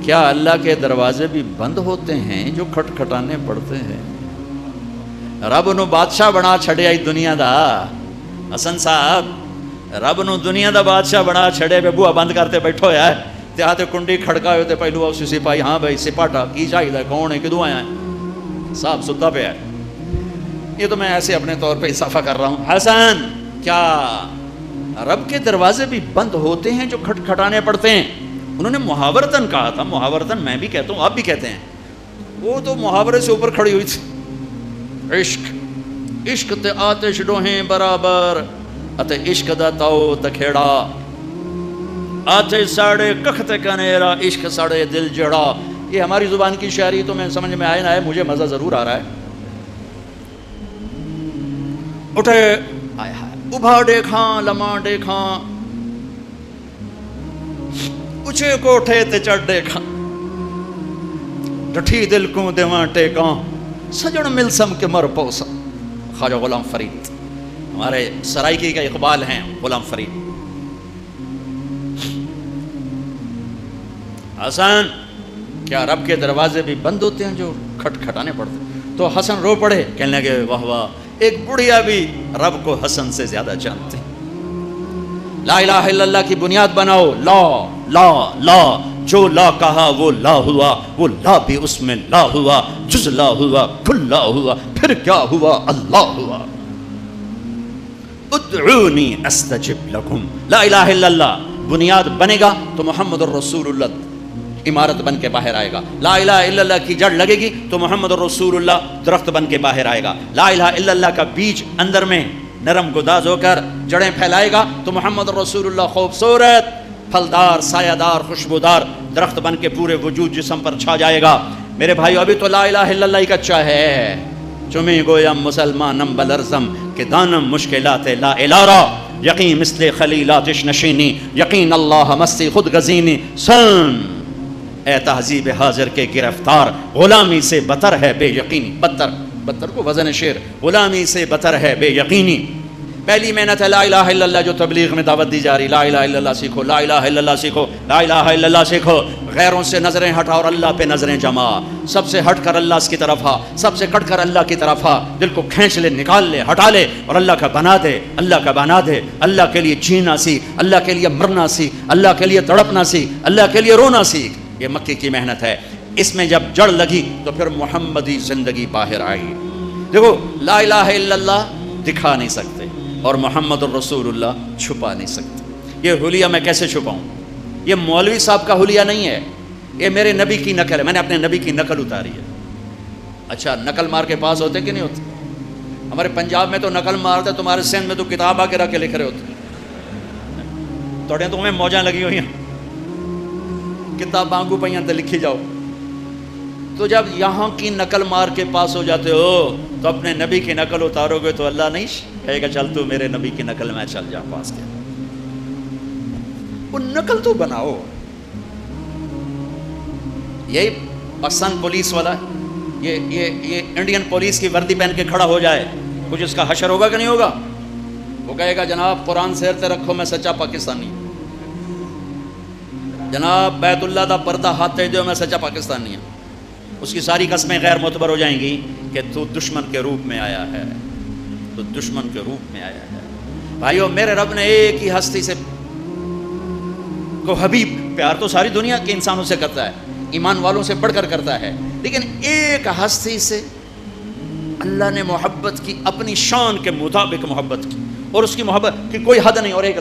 کیا اللہ کے دروازے بھی بند ہوتے ہیں جو کھٹکھٹانے پڑتے ہیں؟ رب نو بادشاہ بنا چھڑیا ہی دنیا دا، حسن صاحب رب نو دنیا دا بادشاہ بنا چھڑے پہ بوا بند کرتے بیٹھو ہے، تے ہاتھ کنڈی کھڑکا ہوتے پہلو اسی سپاہی، ہاں بھائی سپاٹا کی چاہیے، کون ہے، کدوں آیا ہے، صاحب ستا پہ ہے۔ یہ تو میں ایسے اپنے طور پہ اضافہ کر رہا ہوں۔ حسن کیا رب کے دروازے بھی بند ہوتے ہیں جو کھٹکھٹانے پڑتے ہیں؟ انہوں نے محاورتاً کہا تھا، محاورتاً میں بھی کہتا ہوں آپ بھی کہتے ہیں، وہ تو محاورے سے اوپر کھڑی ہوئی تھی۔ عشق تے آتش ڈوہیں برابر اتے عشق دا تاؤ تکھیڑا، آتش ساڑے کخت کنیرا عشق ساڑے دل جڑا۔ یہ ہماری زبان کی شاعری تو میں سمجھ میں آئے نہ آئے، مجھے مزہ ضرور آ رہا ہے۔ اٹھے ابھا دیکھاں لمحہ دیکھاں، اچھے کوٹھے تے چڑھ دیکھاں، ڈٹھی دل کو دیواں ٹیکاں، سجن ملسم کے مر پوسا۔ خواجہ غلام فرید، ہمارے سرائکی کا اقبال ہیں غلام فرید۔ حسن کیا رب کے دروازے بھی بند ہوتے ہیں جو کھٹکھٹانے پڑتے ہیں؟ تو حسن رو پڑے، کہنے لگے واہ واہ، ایک بڑھیا بھی رب کو حسن سے زیادہ جانتے ہیں۔ لا الہ الا اللہ کی بنیاد بناؤ، لا لا لا، جو لا کہا وہ لا ہوا، وہ لا بھی اس میں لا ہوا، جز لا ہوا کل لا ہوا، پھر کیا ہوا اللہ ہوا۔ ادعونی استجب لکم، لا الہ الا اللہ بنیاد بنے گا تو محمد الرسول اللہ عمارت بن کے باہر آئے گا، لا الہ الا اللہ کی جڑ لگے گی تو محمد الرسول اللہ درخت بن کے باہر آئے گا، لا الہ الا اللہ کا بیج اندر میں نرم گداز ہو کر جڑیں پھیلائے گا تو محمد الرسول اللہ خوبصورت پھلدار سایہ دار خوشبودار درخت بن کے پورے وجود جسم پر چھا جائے گا۔ میرے بھائیو ابھی تو لا الہ الا اللہ ہی کچا ہے، چمی گویم مسلمانم بلرزم کہ دانم مشکلات لا الارا، یقین مثل خلیلاتش نشینی، یقین اللہ مستی خود غزینی، سن اے تہذیب حاضر کے گرفتار، غلامی سے بتر ہے بے یقینی، بتر کو وزن شعر، غلامی سے بتر ہے بے یقینی۔ پہلی محنت ہے لا الہ الا اللہ جو تبلیغ میں دعوت دی جا رہی، لا الہ الا اللہ سیکھو، لا الہ الا اللہ سیکھو، لا الہ الا اللہ سیکھو، غیروں سے نظریں ہٹا اور اللہ پہ نظریں جما، سب سے ہٹ کر اللہ کی طرف آ، سب سے کٹ کر اللہ کی طرف آ، دل کو کھینچ لے، نکال لے، ہٹا لے اور اللہ کا بنا دے، اللہ کا بنا دے، اللہ کے لیے جینا سیکھ، اللہ کے لیے مرنا سیکھ، اللہ کے لیے تڑپنا سیکھ، اللہ کے لیے رونا سیکھ۔ یہ مکی کی محنت ہے، اس میں جب جڑ لگی تو پھر محمدی زندگی باہر آئی۔ دیکھو لا الہ الا اللہ دکھا نہیں سکتے اور محمد الرسول اللہ چھپا نہیں سکتے۔ یہ حلیہ میں کیسے چھپاؤں؟ یہ مولوی صاحب کا حلیہ نہیں ہے، یہ میرے نبی کی نقل ہے، میں نے اپنے نبی کی نقل اتاری ہے۔ اچھا نقل مار کے پاس ہوتے کہ نہیں ہوتے؟ ہمارے پنجاب میں تو نقل مارتے، تمہارے سندھ میں تو کتاب آ کے رکھ کے لکھ رہے ہوتے، توڑے تو ہمیں موجاں لگی ہوئی ہیں، کتاب مانگو پہ تو لکھی جاؤ۔ تو جب یہاں کی نقل مار کے پاس ہو جاتے ہو تو اپنے نبی کی نقل اتارو گے تو اللہ نہیں کہے گا چل تو میرے نبی کی نقل میں چل جا پاس کے، وہ نقل تو بناؤ۔ یہی پاکستان پولیس والا یہ انڈین پولیس کی وردی پہن کے کھڑا ہو جائے، کچھ اس کا حشر ہوگا کہ نہیں ہوگا؟ وہ کہے گا جناب قرآن سیرتے رکھو میں سچا پاکستانی، جناب بیت اللہ دا پردہ ہاتھ دو میں سچا پاکستانی ہوں۔ اس کی ساری قسمیں غیر معتبر ہو جائیں گی کہ تو دشمن کے روپ میں آیا ہے، تو دشمن کے روپ میں آیا ہے۔ بھائیو میرے رب نے ایک ہی ہستی سے کو حبیب، پیار تو ساری دنیا کے انسانوں سے کرتا ہے، ایمان والوں سے بڑھ کر کرتا ہے، لیکن ایک ہستی سے اللہ نے محبت کی، اپنی شان کے مطابق محبت کی، اور اس کی محبت کی کوئی حد نہیں۔ اور ایک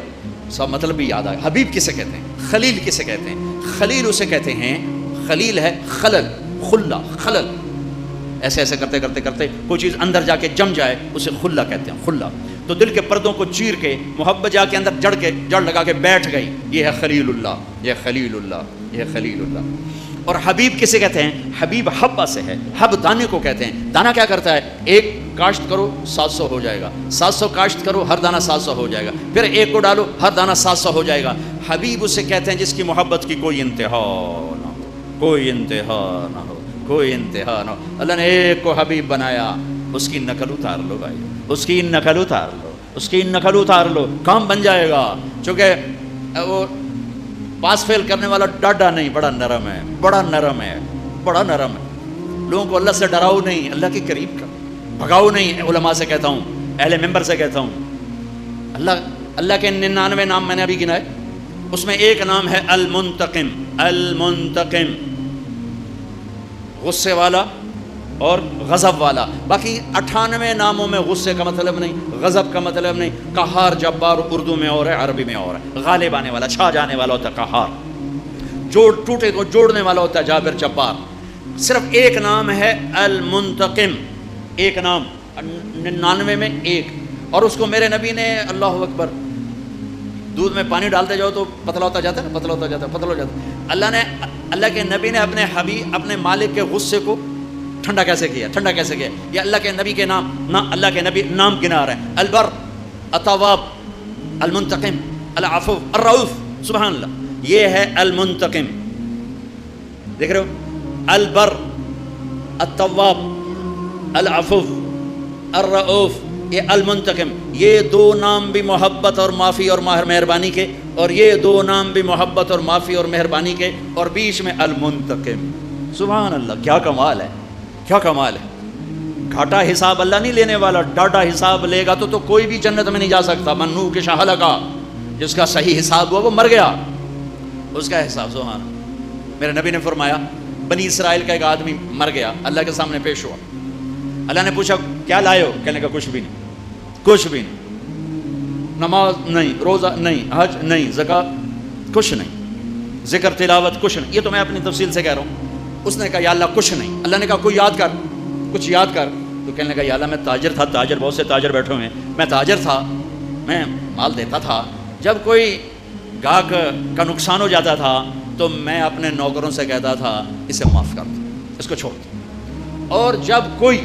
سب مطلب بھی یاد آئے، حبیب کسے کہتے ہیں؟ خلیل کسے کہتے ہیں؟ خلیل اسے کہتے ہیں، خلیل ہے خلل، خلا، خلل، ایسے ایسے کرتے کرتے کرتے کوئی چیز اندر جا کے جم جائے اسے خلا کہتے ہیں، خلا۔ تو دل کے پردوں کو چیر کے محبت جا کے اندر جڑ لگا کے بیٹھ گئی، یہ ہے خلیل اللہ، یہ خلیل اللہ، یہ خلیل اللہ۔ اور حبیب کسے کہتے ہیں؟ حبیب حبہ سے ہے، حب دانے کو کہتے ہیں۔ دانا کیا کرتا ہے؟ ایک کاشت کرو 700 ہو جائے گا، 700 کاشت کرو ہر دانہ 700 ہو جائے گا، پھر ایک کو ڈالو ہر دانہ 700 ہو جائے گا۔ حبیب اسے کہتے ہیں جس کی محبت کی کوئی انتہا نہ ہو، کوئی انتہا نہ ہو، کوئی انتہا نہ ہو۔ اللہ نے ایک کو حبیب بنایا، اس کی نقل اتار لو بھائی، اس کی نقل اتار لو، اس کی نقل اتار لو، کام بن جائے گا۔ چونکہ وہ پاس فیل کرنے والا ڈاڈا نہیں، بڑا نرم ہے، بڑا نرم ہے، بڑا نرم ہے۔ لوگوں کو اللہ سے ڈراؤ نہیں، اللہ کے قریب کر، بھگاؤ نہیں۔ علماء سے کہتا ہوں، اہل ممبر سے کہتا ہوں، اللہ کے 99 نام میں نے ابھی گنائے، اس میں ایک نام ہے المنتقم، المنتقم، غصے والا اور غضب والا۔ باقی 98 ناموں میں غصے کا مطلب نہیں، غضب کا مطلب نہیں۔ قہار جبار اردو میں اور ہے، عربی میں اور ہے۔ غالب آنے والا، چھا جانے والا ہوتا ہے قہار، ٹوٹے کو جوڑنے والا ہوتا ہے جابر جبار۔ صرف ایک نام ہے المنتقم، ایک نام 99 میں ایک، اور اس کو میرے نبی نے، اللہ اکبر، دودھ میں پانی ڈالتے جاؤ تو پتلا ہوتا جاتا ہے نا، پتلا ہوتا جاتا ہے، پتلا ہو جاتا ہے۔ اللہ کے نبی نے اپنے حبیب، اپنے مالک کے غصے کو ٹھنڈا کیسے کیا، ٹھنڈا کیسے کیا؟ یہ اللہ کے نبی کے نام، اللہ کے نبی نام گنا رہے ہیں، البر، التواب، المنتقم، العفو، الرؤوف، سبحان اللہ، یہ ہے المنتقم۔ دیکھ رہے ہو، البر، التواب، العفو، الرؤوف، یہ المنتقم، یہ دو نام بھی محبت اور معافی اور مہربانی کے، اور یہ دو نام بھی محبت اور معافی اور مہربانی کے، اور بیچ میں المنتقم۔ سبحان اللہ، کیا کمال ہے، کیا کمال ہے۔ گھاٹا حساب اللہ نہیں لینے والا، ڈاٹا حساب لے گا تو کوئی بھی جنت میں نہیں جا سکتا۔ منو کے شاہ لگا، جس کا صحیح حساب ہوا وہ مر گیا، اس کا حساب۔ سبحان اللہ، میرے نبی نے فرمایا، بنی اسرائیل کا ایک آدمی مر گیا، اللہ کے سامنے پیش ہوا، اللہ نے پوچھا کیا لائے ہو؟ کہنے کا کچھ بھی نہیں، کچھ بھی نہیں، نماز نہیں، روزہ نہیں، حج نہیں، زکوٰۃ کچھ نہیں، ذکر تلاوت کچھ نہیں۔ یہ تو میں اپنی تفصیل سے کہہ رہا ہوں۔ اس نے کہا یا اللہ کچھ نہیں۔ اللہ نے کہا کوئی یاد کر، کچھ یاد کر۔ تو کہنے لگا یا اللہ میں تاجر تھا، تاجر بہت سے تاجر بیٹھے ہوئے ہیں، میں تاجر تھا، میں مال دیتا تھا، جب کوئی گاہک کا نقصان ہو جاتا تھا تو میں اپنے نوکروں سے کہتا تھا اسے معاف کر دو، اس کو چھوڑ دو۔ اور جب کوئی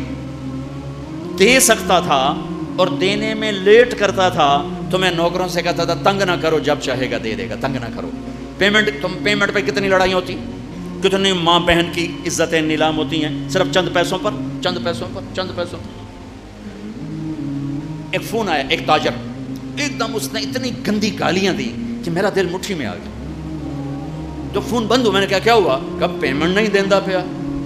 دے سکتا تھا اور دینے میں لیٹ کرتا تھا تو میں نوکروں سے کہتا تھا تنگ نہ کرو، جب چاہے گا دے دے گا، تنگ نہ کرو۔ پیمنٹ پہ کتنی لڑائی ہوتی، کتنی ماں بہن کی عزتیں نیلام ہوتی ہیں صرف چند پیسوں پر، چند پیسوں پر، چند پیسوں پر۔ ایک فون آیا، ایک تاجر، ایک دم اس نے اتنی گندی گالیاں دی کہ میرا دل مٹھی میں آ گیا۔ جو فون بند ہو، میں نے کہا کیا ہوا؟ کب پیمنٹ نہیں دیندا پیا۔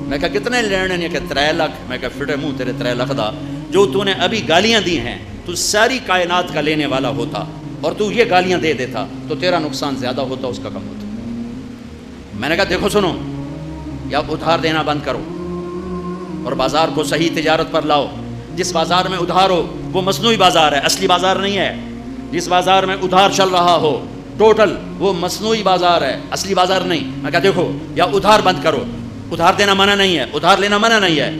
میں کہا کتنے لینے نے؟ کہ 3 لاکھ۔ میں کہا فٹے منہ تیرے 3 لاکھ دا، جو تو نے ابھی گالیاں دی ہیں، تو ساری کائنات کا لینے والا ہوتا اور تو یہ گالیاں دے دیتا تو تیرا نقصان زیادہ ہوتا، اس کا کم ہوتا۔ میں نے کہا دیکھو سنو، یا ادھار دینا بند کرو اور بازار کو صحیح تجارت پر لاؤ۔ جس بازار میں ادھار ہو وہ مصنوعی بازار ہے، اصلی بازار نہیں ہے۔ جس بازار میں ادھار چل رہا ہو ٹوٹل، وہ مصنوعی بازار ہے، اصلی بازار نہیں۔ میں کہا دیکھو، یا ادھار بند کرو، ادھار دینا منع نہیں ہے، ادھار لینا منع نہیں ہے،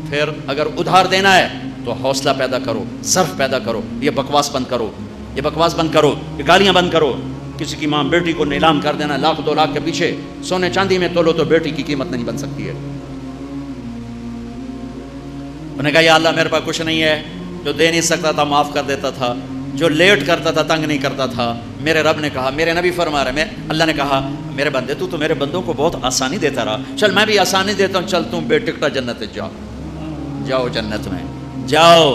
پھر اگر ادھار دینا ہے تو حوصلہ پیدا کرو، ظرف پیدا کرو، یہ بکواس بند کرو، یہ بکواس بند کرو، یہ گالیاں بند کرو۔ کسی کی ماں بیٹی کو نیلام کر دینا 1 لاکھ 2 لاکھ کے پیچھے، سونے چاندی میں تولو تو بیٹی کی قیمت نہیں بن سکتی ہے۔ میں نے کہا یا اللہ میرے پاس کچھ نہیں ہے، جو دے نہیں سکتا تھا معاف کر دیتا تھا، جو لیٹ کرتا تھا تنگ نہیں کرتا تھا۔ میرے رب نے کہا، میرے نبی فرما رہے ہیں، اللہ نے کہا میرے بندے تو میرے بندوں کو بہت آسانی دیتا رہا، چل میں بھی آسانی دیتا ہوں، چل تم بے ٹکٹا جنت جاؤ، جاؤ جنت میں جاؤ۔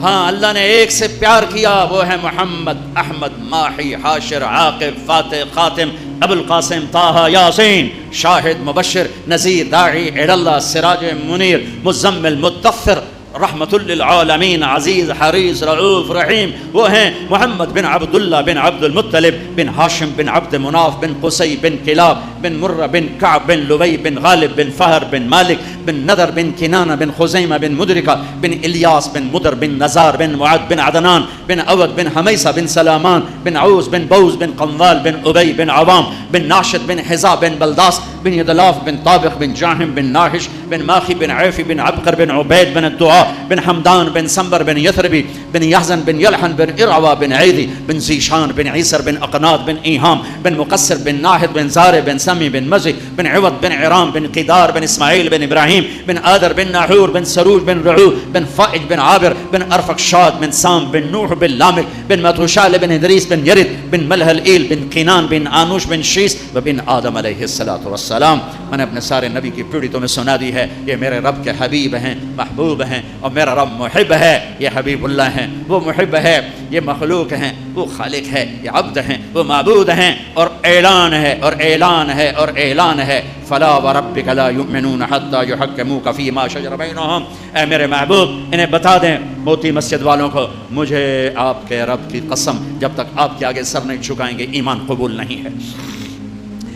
ہاں اللہ نے ایک سے پیار کیا، وہ ہے محمد، احمد، ماحی، حاشر، عاقب، فاتح، خاتم، ابو القاسم، طہ، یاسین، شاہد، مبشر، نذیر، داعی، اللہ، سراج منیر، مزمل، مدثر، رحمت للعالمین، عزیز، حریص، رعوف، رحیم، وہ ہیں محمد بن عبداللہ بن عبد المطلب بن ہاشم بن عبد مناف بن قصی بن کلاب بن مرہ بن کعب بن لبی بن غالب بن فہر بن مالک بن نذر بن کنانہ بن خزیمہ بن مدرکہ بن الیاس بن مدر بن نزار بن معد بن عدنان بن اود بن حمیسہ بن سلامان بن عوز بن بوز بن قنوال بن ابی بن عوام بن ناشد بن حزا بن بلداس بن یدلاف بن طابق بن جاہم بن ناحش بن ماخی بن عیفی بن عبقر بن عبید بن الدعاء بن حمدان بن سنبر بن یثربی بن یحزن بن یلحن بن ارعوا بن عیدی بن زیشان بن عیسر بن اقناد بن ایہام بن مقصر بن ناحد بن زار بن سمی بن مزی بن عوض بن عرام بن قدار بن اسماعیل بن ابراہیم بن آدر بن ناحور بن سروج بن رعو بن فائج بن عابر بن ارفقشاد بن سام بن نوح بن لامک بن متوشال بن ادریس بن یرد بن ملہل بن قینان بن آنوش بن شیس وبن آدم علیہ السلام۔ میں نے اپنے سارے نبی کی پیڑھی تمہیں سنا دی ہے، یہ میرے رب کے حبیب ہیں، محبوب ہیں، اور میرا رب محب ہے، یہ حبیب اللہ ہیں، وہ محب ہے، یہ مخلوق ہیں، وہ خالق ہے، یہ عبد ہیں، وہ معبود ہیں، اور اعلان ہے اور اعلان ہے اور اعلان ہے، فلا وربک لا یؤمنون حتی یحکموک فیما شجر بینہم۔ اے میرے محبوب انہیں بتا دیں موتی مسجد والوں کو، مجھے آپ کے رب کی قسم جب تک آپ کے آگے سر نہیں جھکائیں گے ایمان قبول نہیں ہے۔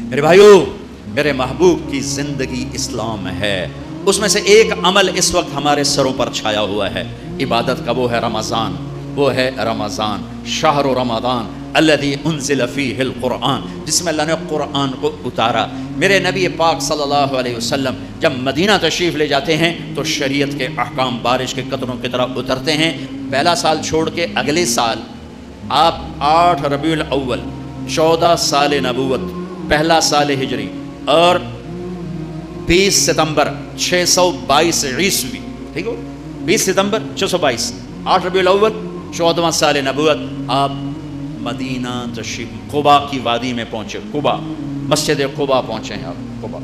میرے بھائیو، میرے محبوب کی زندگی اسلام ہے، اس میں سے ایک عمل اس وقت ہمارے سروں پر چھایا ہوا ہے عبادت کا، وہ ہے رمضان، وہ ہے رمضان، شہر رمضان الذی انزل فیہ القرآن، جس میں اللہ نے قرآن کو اتارا۔ میرے نبی پاک صلی اللہ علیہ وسلم جب مدینہ تشریف لے جاتے ہیں تو شریعت کے احکام بارش کے قطروں کی طرح اترتے ہیں۔ پہلا سال چھوڑ کے اگلے سال آپ 8 ربیع الاول 14 سال نبوت، پہلا سال ہجری، اور 20 ستمبر 622 عیسوی، ٹھیک ہو، 20 ستمبر 622، 8 ربیع الاول 14واں سال نبوت، آپ مدینہ تشریف قباء کی وادی میں پہنچے، قباء، مسجد قباء پہنچے ہیں آپ، قباء۔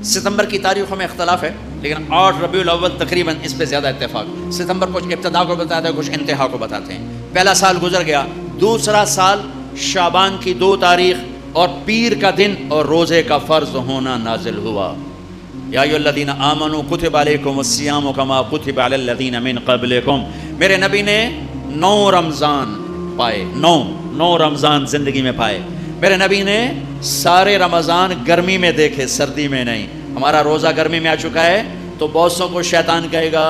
ستمبر کی تاریخوں میں اختلاف ہے، لیکن 8 ربیع الاول تقریباً اس پہ زیادہ اتفاق۔ ستمبر کچھ ابتدا کو بتاتے ہیں، کچھ انتہا کو بتاتے ہیں۔ پہلا سال گزر گیا، دوسرا سال شعبان کی 2 تاریخ اور پیر کا دن اور روزے کا فرض ہونا نازل ہوا۔ یا ایھا الذین آمنوا کتب علیکم الصیام کما کتب علی الذین من قبلکم۔ میرے نبی نے 9 رمضان پائے، 9 رمضان زندگی میں پائے۔ میرے نبی نے سارے رمضان گرمی میں دیکھے، سردی میں نہیں۔ ہمارا روزہ گرمی میں آ چکا ہے تو بہت سو کو شیطان کہے گا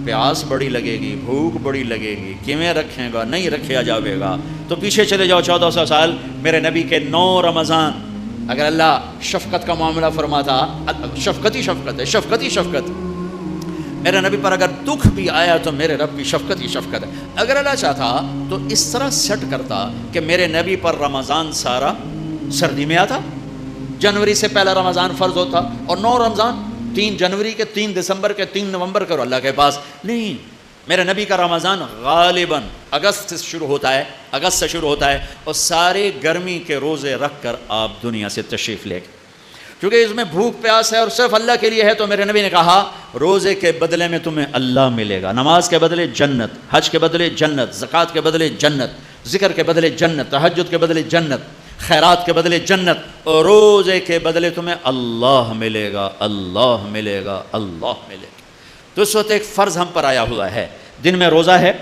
پیاس بڑی لگے گی، بھوک بڑی لگے گی، کیویں رکھیں گا، نہیں رکھا جاوے گا، تو پیچھے چلے جاؤ 1400 سال۔ میرے نبی کے 9 رمضان، اگر اللہ شفقت کا معاملہ فرماتا، شفقت ہی شفقت ہے، شفقت ہی شفقت، میرے نبی پر اگر دکھ بھی آیا تو میرے رب کی شفقت ہی شفقت ہے. اگر اللہ چاہتا تو اس طرح سیٹ کرتا کہ میرے نبی پر رمضان سارا سردی میں آتا, جنوری سے پہلا رمضان فرض ہوتا, اور 9 رمضان 3 جنوری کے 3 دسمبر کے 3 نومبر کرو اللہ کے پاس. نہیں, میرے نبی کا رمضان غالباً اگست سے شروع ہوتا ہے اور سارے گرمی کے روزے رکھ کر آپ دنیا سے تشریف لے گئے. کیونکہ اس میں بھوک پیاس ہے اور صرف اللہ کے لیے ہے, تو میرے نبی نے کہا روزے کے بدلے میں تمہیں اللہ ملے گا, نماز کے بدلے جنت, حج کے بدلے جنت, زکوٰۃ کے بدلے جنت, ذکر کے بدلے جنت, تہجد کے بدلے جنت, خیرات کے بدلے جنت, اور روزے کے بدلے تمہیں اللہ ملے گا, اللہ ملے گا, اللہ ملے گا. تو اس وقت ایک فرض ہم پر آیا ہوا ہے, دن میں روزہ ہے,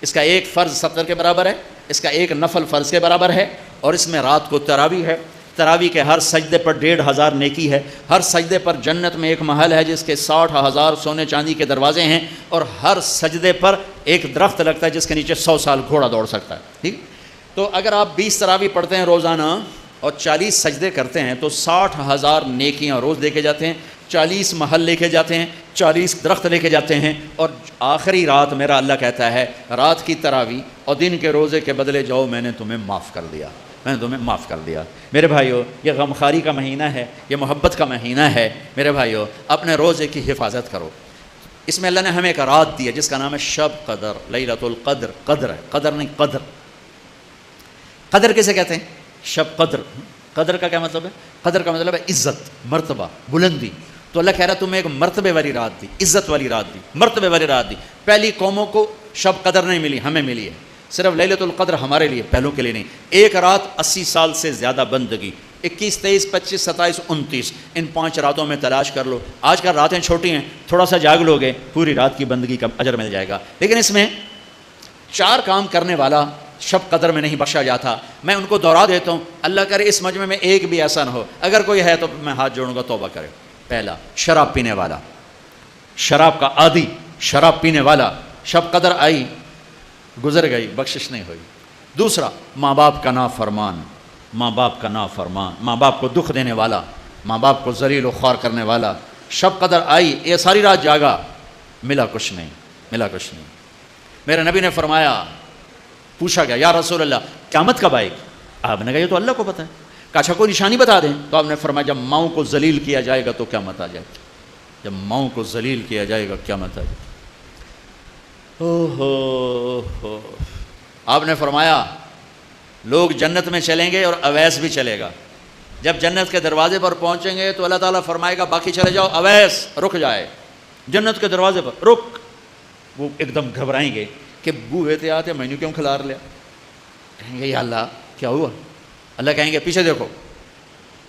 اس کا ایک فرض 70 کے برابر ہے, اس کا ایک نفل فرض کے برابر ہے, اور اس میں رات کو تراویح ہے. تراویح کے ہر سجدے پر 1500 نیکی ہے, ہر سجدے پر جنت میں ایک محل ہے جس کے 60,000 سونے چاندی کے دروازے ہیں, اور ہر سجدے پر ایک درخت لگتا ہے جس کے نیچے 100 سال گھوڑا دوڑ سکتا ہے. ٹھیک, تو اگر آپ 20 تراویح پڑھتے ہیں روزانہ اور 40 سجدے کرتے ہیں تو 60,000 نیکیاں روز لے کے جاتے ہیں, 40 محل لے کے جاتے ہیں, 40 درخت لے کے جاتے ہیں. اور آخری رات میرا اللہ کہتا ہے رات کی تراویح اور دن کے روزے کے بدلے جاؤ, میں نے تمہیں معاف کر دیا, میں نے تمہیں معاف کر دیا. میرے بھائیو, یہ غمخواری کا مہینہ ہے, یہ محبت کا مہینہ ہے. میرے بھائیو, اپنے روزے کی حفاظت کرو. اس میں اللہ نے ہمیں ایک رات دی ہے جس کا نام ہے شب قدر, لیلۃ القدر. قدر ہے, قدر نہیں, قدر. قدر کسے کہتے ہیں؟ شب قدر. قدر کا کیا مطلب ہے؟ قدر کا مطلب ہے عزت, مرتبہ, بلندی. تو اللہ کہہ رہا ہے تمہیں ایک مرتبے والی رات دی, عزت والی رات دی, مرتبے والی رات دی. پہلی قوموں کو شب قدر نہیں ملی, ہمیں ملی ہے. صرف لیلۃ القدر ہمارے لیے, پہلوں کے لیے نہیں. ایک رات 80 سال سے زیادہ بندگی, 21, 23, 25, 27, 29, ان 5 راتوں میں تلاش کر لو. آج کل راتیں چھوٹی ہیں, تھوڑا سا جاگ لوگے, پوری رات کی بندگی کا اجر مل جائے گا. لیکن اس میں 4 کام کرنے والا شب قدر میں نہیں بخشا جاتا. میں ان کو دوہرا دیتا ہوں, اللہ کرے اس مجمع میں ایک بھی ایسا نہ ہو, اگر کوئی ہے تو میں ہاتھ جوڑوں گا, توبہ کرے. پہلا, شراب پینے والا, شراب کا عادی, شراب پینے والا. شب قدر آئی, گزر گئی, بخشش نہیں ہوئی. دوسرا, ماں باپ کا نافرمان, ماں باپ کا نافرمان, ماں باپ کو دکھ دینے والا, ماں باپ کو ذلیل و خوار کرنے والا. شب قدر آئی, یہ ساری رات جاگا, ملا کچھ نہیں, ملا کچھ نہیں. میرے نبی نے فرمایا, پوچھا گیا یا رسول اللہ قیامت کب آئے گی؟ آپ نے کہا یہ تو اللہ کو پتہ ہے. کہا اچھا کوئی نشانی بتا دیں. تو آپ نے فرمایا جب ماؤں کو ذلیل کیا جائے گا تو قیامت آ جائے گی, جب ماؤں کو ذلیل کیا جائے گا قیامت آ جائے گی. ہو آپ نے فرمایا لوگ جنت میں چلیں گے اور اویس بھی چلے گا. جب جنت کے دروازے پر پہنچیں گے تو اللہ تعالیٰ فرمائے گا باقی چلے جاؤ, اویس رک جائے جنت کے دروازے پر, رک. وہ ایک دم گھبرائیں گے کہ بوئے تھے آتے, میں نے کیوں کھلار لیا. کہیں گے یا اللہ کیا ہوا؟ اللہ کہیں گے پیچھے دیکھو,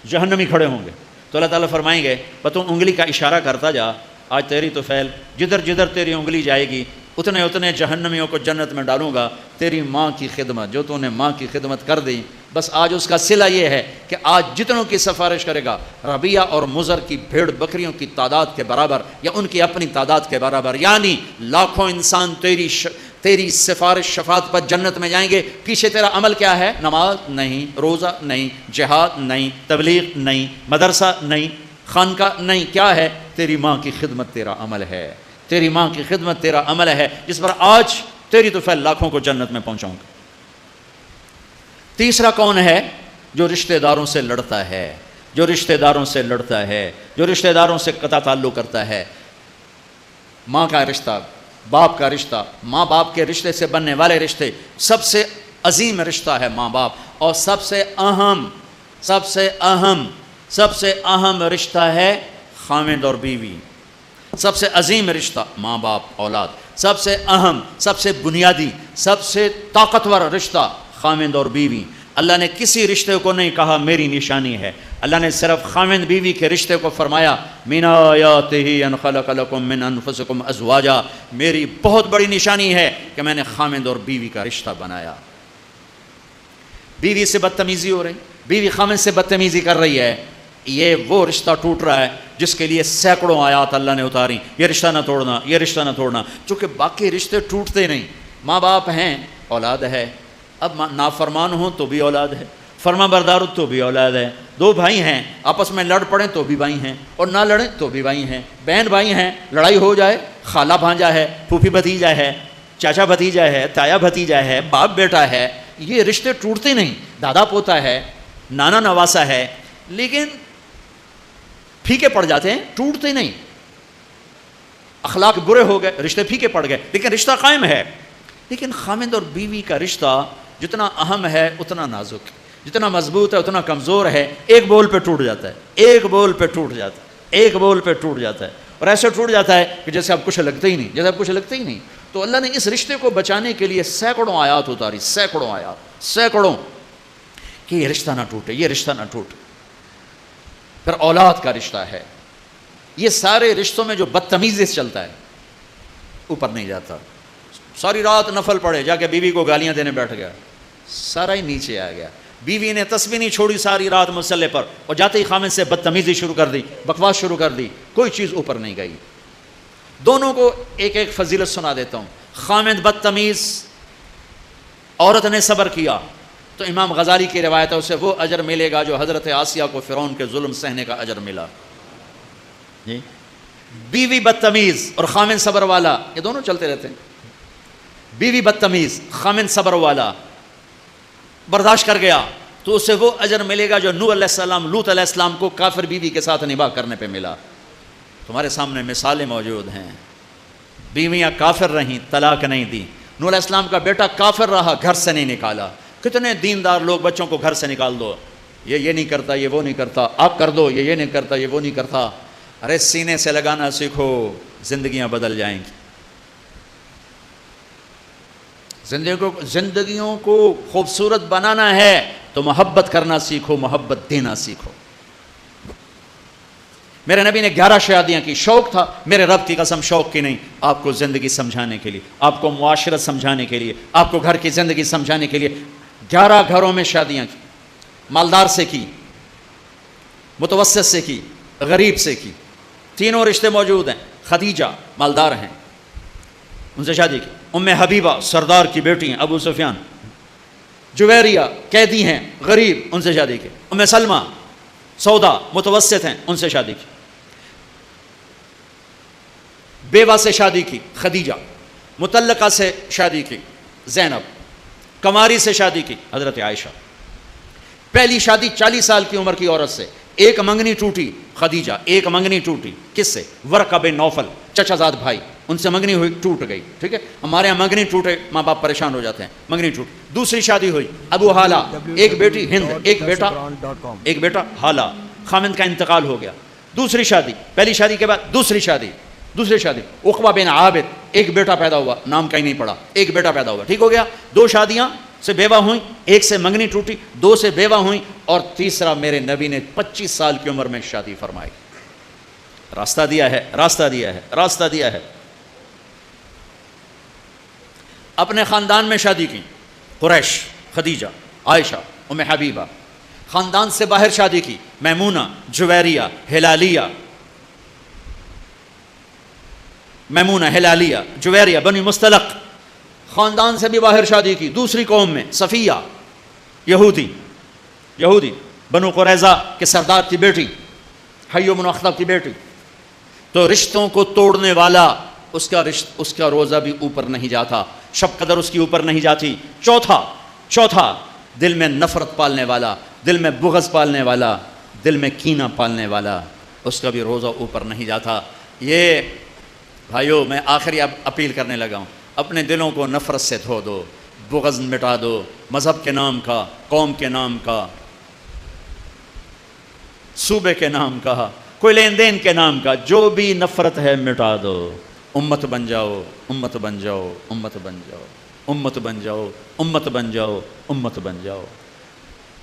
جہنمی کھڑے ہوں گے. تو اللہ تعالیٰ فرمائیں گے بس تم انگلی کا اشارہ کرتا جا, آج تیری تو فعل, جدھر جدھر تیری انگلی جائے گی اتنے اتنے جہنمیوں کو جنت میں ڈالوں گا. تیری ماں کی خدمت, جو تو نے ماں کی خدمت کر دی, بس آج اس کا صلہ یہ ہے کہ آج جتنوں کی سفارش کرے گا, ربیہ اور مضر کی بھیڑ بکریوں کی تعداد کے برابر یا ان کی اپنی تعداد کے برابر, یعنی لاکھوں انسان تیری سفارش شفاعت پر جنت میں جائیں گے. پیچھے تیرا عمل کیا ہے؟ نماز نہیں, روزہ نہیں, جہاد نہیں, تبلیغ نہیں, مدرسہ نہیں, خانقاہ نہیں. کیا ہے؟ تیری ماں کی خدمت تیرا عمل ہے, تیری ماں کی خدمت تیرا عمل ہے, جس پر آج تیری تو فعل لاکھوں کو جنت میں پہنچاؤں گا. تیسرا کون ہے؟ جو رشتہ داروں سے لڑتا ہے, جو رشتہ داروں سے لڑتا ہے, جو رشتہ داروں سے قطع تعلق کرتا ہے. ماں کا رشتہ, باپ کا رشتہ, ماں باپ کے رشتے سے بننے والے رشتے, سب سے عظیم رشتہ ہے ماں باپ, اور سب سے اہم رشتہ ہے خاوند اور بیوی. سب سے عظیم رشتہ ماں باپ اولاد, سب سے اہم, سب سے بنیادی, سب سے طاقتور رشتہ خاوند اور بیوی. اللہ نے کسی رشتے کو نہیں کہا میری نشانی ہے, اللہ نے صرف خاوند بیوی کے رشتے کو فرمایا من آیاتہ ان خلق لکم من انفسکم ازواجا, میری بہت بڑی نشانی ہے کہ میں نے خاوند اور بیوی کا رشتہ بنایا. بیوی سے بدتمیزی ہو رہی, بیوی خاوند سے بدتمیزی کر رہی ہے, یہ وہ رشتہ ٹوٹ رہا ہے جس کے لیے سینکڑوں آیات اللہ نے اتاری, یہ رشتہ نہ توڑنا, یہ رشتہ نہ توڑنا. چونکہ باقی رشتے ٹوٹتے نہیں, ماں باپ ہیں, اولاد ہے, اب نافرمان ہوں تو بھی اولاد ہے, فرما بردار ہو تو بھی اولاد ہے. 2 بھائی ہیں, آپس میں لڑ پڑیں تو بھی بھائی ہیں, اور نہ لڑیں تو بھی بھائی ہیں. بہن بھائی ہیں, لڑائی ہو جائے خالہ بھانجا ہے، پھوپھی بھتیجا ہے، چاچا بھتیجا ہے، تایا بھتیجا ہے، باپ بیٹا ہے، یہ رشتے ٹوٹتے نہیں. دادا پوتا ہے، نانا نواسا ہے، لیکن پھیکے پڑ جاتے ہیں، ٹوٹتے نہیں. اخلاق برے ہو گئے، رشتے پھیکے پڑ گئے، لیکن رشتہ قائم ہے. لیکن خامند اور بیوی کا رشتہ جتنا اہم ہے اتنا نازک ہے، جتنا مضبوط ہے اتنا کمزور ہے. ایک بول پہ ٹوٹ جاتا ہے، ایک بول پہ ٹوٹ جاتا ہے، ایک بول پہ ٹوٹ جاتا ہے، اور ایسے ٹوٹ جاتا ہے کہ جیسے اب کچھ لگتا ہی نہیں، جیسے اب کچھ لگتا ہی نہیں. تو اللہ نے اس رشتے کو بچانے کے لیے سینکڑوں آیات اتاری، سینکڑوں آیات، سینکڑوں، کہ یہ رشتہ نہ ٹوٹے، یہ رشتہ نہ ٹوٹے. پھر اولاد کا رشتہ ہے. یہ سارے رشتوں میں جو بدتمیزی سے چلتا ہے اوپر نہیں جاتا. ساری رات نفل پڑے، جا کے بیوی کو گالیاں دینے بیٹھ گیا، سارا ہی نیچے آ گیا. بیوی نے تسبیح نہیں چھوڑی ساری رات مصلے پر، اور جاتے ہی خامد سے بدتمیزی شروع کر دی، بکواس شروع کر دی، کوئی چیز اوپر نہیں گئی. دونوں کو ایک ایک فضیلت سنا دیتا ہوں. خامد بدتمیز، عورت نے صبر کیا تو امام غزالی کی روایت ہے اسے وہ اجر ملے گا جو حضرت آسیہ کو فرعون کے ظلم سہنے کا اجر ملا. جی، بیوی بدتمیز اور خامد صبر والا، یہ دونوں چلتے رہتے ہیں. بیوی بدتمیز، خامد صبر والا، برداشت کر گیا تو اسے وہ اجر ملے گا جو نوح علیہ السلام، لوط علیہ السلام کو کافر بیوی کے ساتھ نباہ کرنے پہ ملا. تمہارے سامنے مثالیں موجود ہیں. بیویاں کافر رہیں، طلاق نہیں دی. نوح علیہ السلام کا بیٹا کافر رہا، گھر سے نہیں نکالا. کتنے دیندار لوگ بچوں کو گھر سے نکال دو، یہ نہیں کرتا، یہ وہ نہیں کرتا، آپ کر دو، یہ نہیں کرتا، یہ وہ نہیں کرتا. ارے سینے سے لگانا سیکھو، زندگیاں بدل جائیں گی. زندگیوں کو خوبصورت بنانا ہے تو محبت کرنا سیکھو، محبت دینا سیکھو. میرے نبی نے 11 شادیاں کی. شوق تھا، میرے رب کی قسم شوق کی نہیں، آپ کو زندگی سمجھانے کے لیے، آپ کو معاشرت سمجھانے کے لیے، آپ کو گھر کی زندگی سمجھانے کے لیے 11 گھروں میں شادیاں کی. مالدار سے کی، متوسط سے کی، غریب سے کی. تینوں رشتے موجود ہیں. خدیجہ مالدار ہیں، ان سے شادی کی. ام حبیبہ سردار کی بیٹی ہیں، ابو سفیان. جویریہ قیدی ہیں، غریب، ان سے شادی کی. ام سلمہ سودا متوسط ہیں، ان سے شادی کی. بیوہ سے شادی کی خدیجہ، مطلقہ سے شادی کی زینب، کماری سے شادی کی حضرت عائشہ. پہلی شادی 40 سال کی عمر کی عورت سے. ایک منگنی ٹوٹی خدیجہ، ایک منگنی ٹوٹی. کس سے؟ ورقہ بن نوفل، چچا زاد بھائی، ان سے منگنی ہوئی، ٹوٹ گئی. ٹھیک ہے، ہمارے یہاں منگنی ٹوٹے ماں باپ پریشان ہو جاتے ہیں، منگنی ٹوٹ. دوسری شادی ہوئی ابو حالہ، ایک بیٹی ہند، ایک بیٹا حالہ. خامند کا انتقال ہو گیا. دوسری شادی، پہلی شادی کے بعد دوسری شادی عقبہ بن عابد، ایک بیٹا پیدا ہوا، نام کہیں نہیں پڑا، ایک بیٹا پیدا ہوا. ٹھیک ہو گیا. 2 شادیاں سے بیوہ ہوئیں، ایک سے منگنی ٹوٹی، 2 سے بیوہ ہوئیں، اور تیسرا میرے نبی نے 25 سال کی عمر میں شادی فرمائی. راستہ دیا ہے، راستہ دیا ہے، راستہ دیا ہے. اپنے خاندان میں شادی کی، قریش، خدیجہ، عائشہ، ام حبیبہ. خاندان سے باہر شادی کی، میمونہ، جویریہ، ہلالیہ، جویریہ، بنی مستلق. خاندان سے بھی باہر شادی کی دوسری قوم میں، صفیہ، یہودی، بنو قریظہ کے سردار کی بیٹی، حی بن اخطب کی بیٹی. تو رشتوں کو توڑنے والا، اس کا روزہ بھی اوپر نہیں جاتا، شب قدر اس کی اوپر نہیں جاتی. چوتھا دل میں نفرت پالنے والا، دل میں بغض پالنے والا، دل میں کینہ پالنے والا، اس کا بھی روزہ اوپر نہیں جاتا. یہ بھائیو، میں آخری اب اپیل کرنے لگا ہوں، اپنے دلوں کو نفرت سے دھو دو، بغض مٹا دو، مذہب کے نام کا، قوم کے نام کا، صوبے کے نام کا، کوئی لین دین کے نام کا، جو بھی نفرت ہے مٹا دو. امت بن جاؤ، امت بن جاؤ، امت بن جاؤ، امت بن جاؤ، امت بن جاؤ، امت بن جاؤ.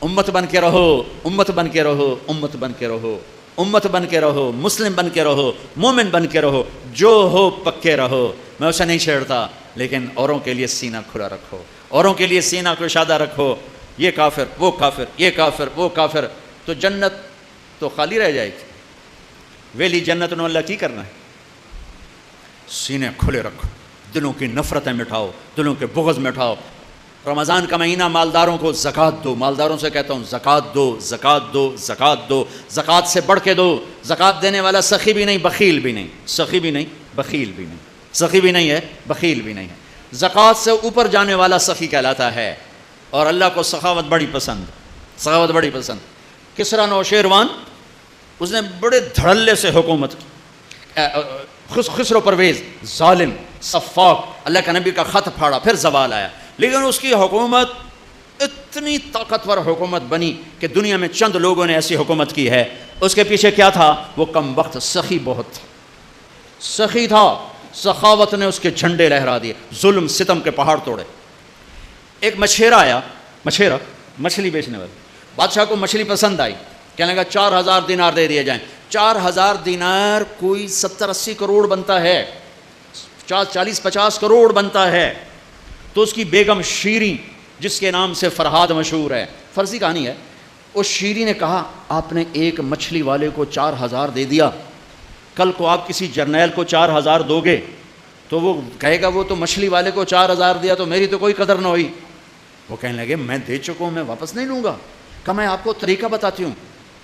امت بن کے رہو، امت بن کے رہو، امت بن کے رہو، امت بن کے رہو، مسلم بن کے رہو، مومن بن کے رہو، جو ہو پکے رہو. میں اسے نہیں چھیڑتا، لیکن اوروں کے لیے سینہ کھلا رکھو، اوروں کے لیے سینہ کشادہ رکھو. یہ کافر، وہ کافر، یہ کافر، وہ کافر، تو جنت تو خالی رہ جائے گی. ویلی جنت نو اللہ کی کرنا ہے. سینے کھلے رکھو، دلوں کی نفرتیں مٹھاؤ، دلوں کے بغض مٹھاؤ. رمضان کا مہینہ، مالداروں کو زکوٰۃ دو. مالداروں سے کہتا ہوں زکوٰۃ دو، زکوٰۃ دو، زکوٰۃ دو. زکوٰۃ سے بڑھ کے دو. زکوٰۃ دینے والا سخی بھی نہیں، بخیل بھی نہیں، سخی بھی نہیں، بخیل بھی نہیں. سخی بھی نہیں ہے، بخیل بھی نہیں ہے۔ زکوٰۃ سے اوپر جانے والا سخی کہلاتا ہے، اور اللہ کو سخاوت بڑی پسند، سخاوت بڑی پسند۔ کسریٰ نوشیروان اس نے بڑے دھڑلے سے حکومت کی، خسرو پرویز ظالم صفاق، اللہ کے نبی کا خط پھاڑا، پھر زوال آیا، لیکن اس کی حکومت اتنی طاقتور حکومت بنی کہ دنیا میں چند لوگوں نے ایسی حکومت کی ہے۔ اس کے پیچھے کیا تھا؟ وہ کم وقت سخی بہت تھا، سخی تھا، سخاوت نے اس کے جھنڈے لہرا دیے، ظلم ستم کے پہاڑ توڑے۔ ایک مچھیرا آیا، مچھیرا مچھلی بیچنے والا، بادشاہ کو مچھلی پسند آئی، کہنے لگا 4000 دینار دے دیے جائیں۔ 4000 دینار کوئی 70-80 کروڑ بنتا ہے، 40-50 کروڑ بنتا ہے۔ تو اس کی بیگم شیریں، جس کے نام سے فرہاد مشہور ہے، فرضی کہانی ہے، اس شیریں نے کہا آپ نے ایک مچھلی والے کو 4000 دے دیا، کل کو آپ کسی جرنیل کو 4000 دو گے تو وہ کہے گا وہ تو مچھلی والے کو 4000 دیا تو میری تو کوئی قدر نہ ہوئی۔ وہ کہنے لگے میں دے چکا ہوں، میں واپس نہیں لوں گا۔ کہ میں آپ کو طریقہ بتاتی ہوں۔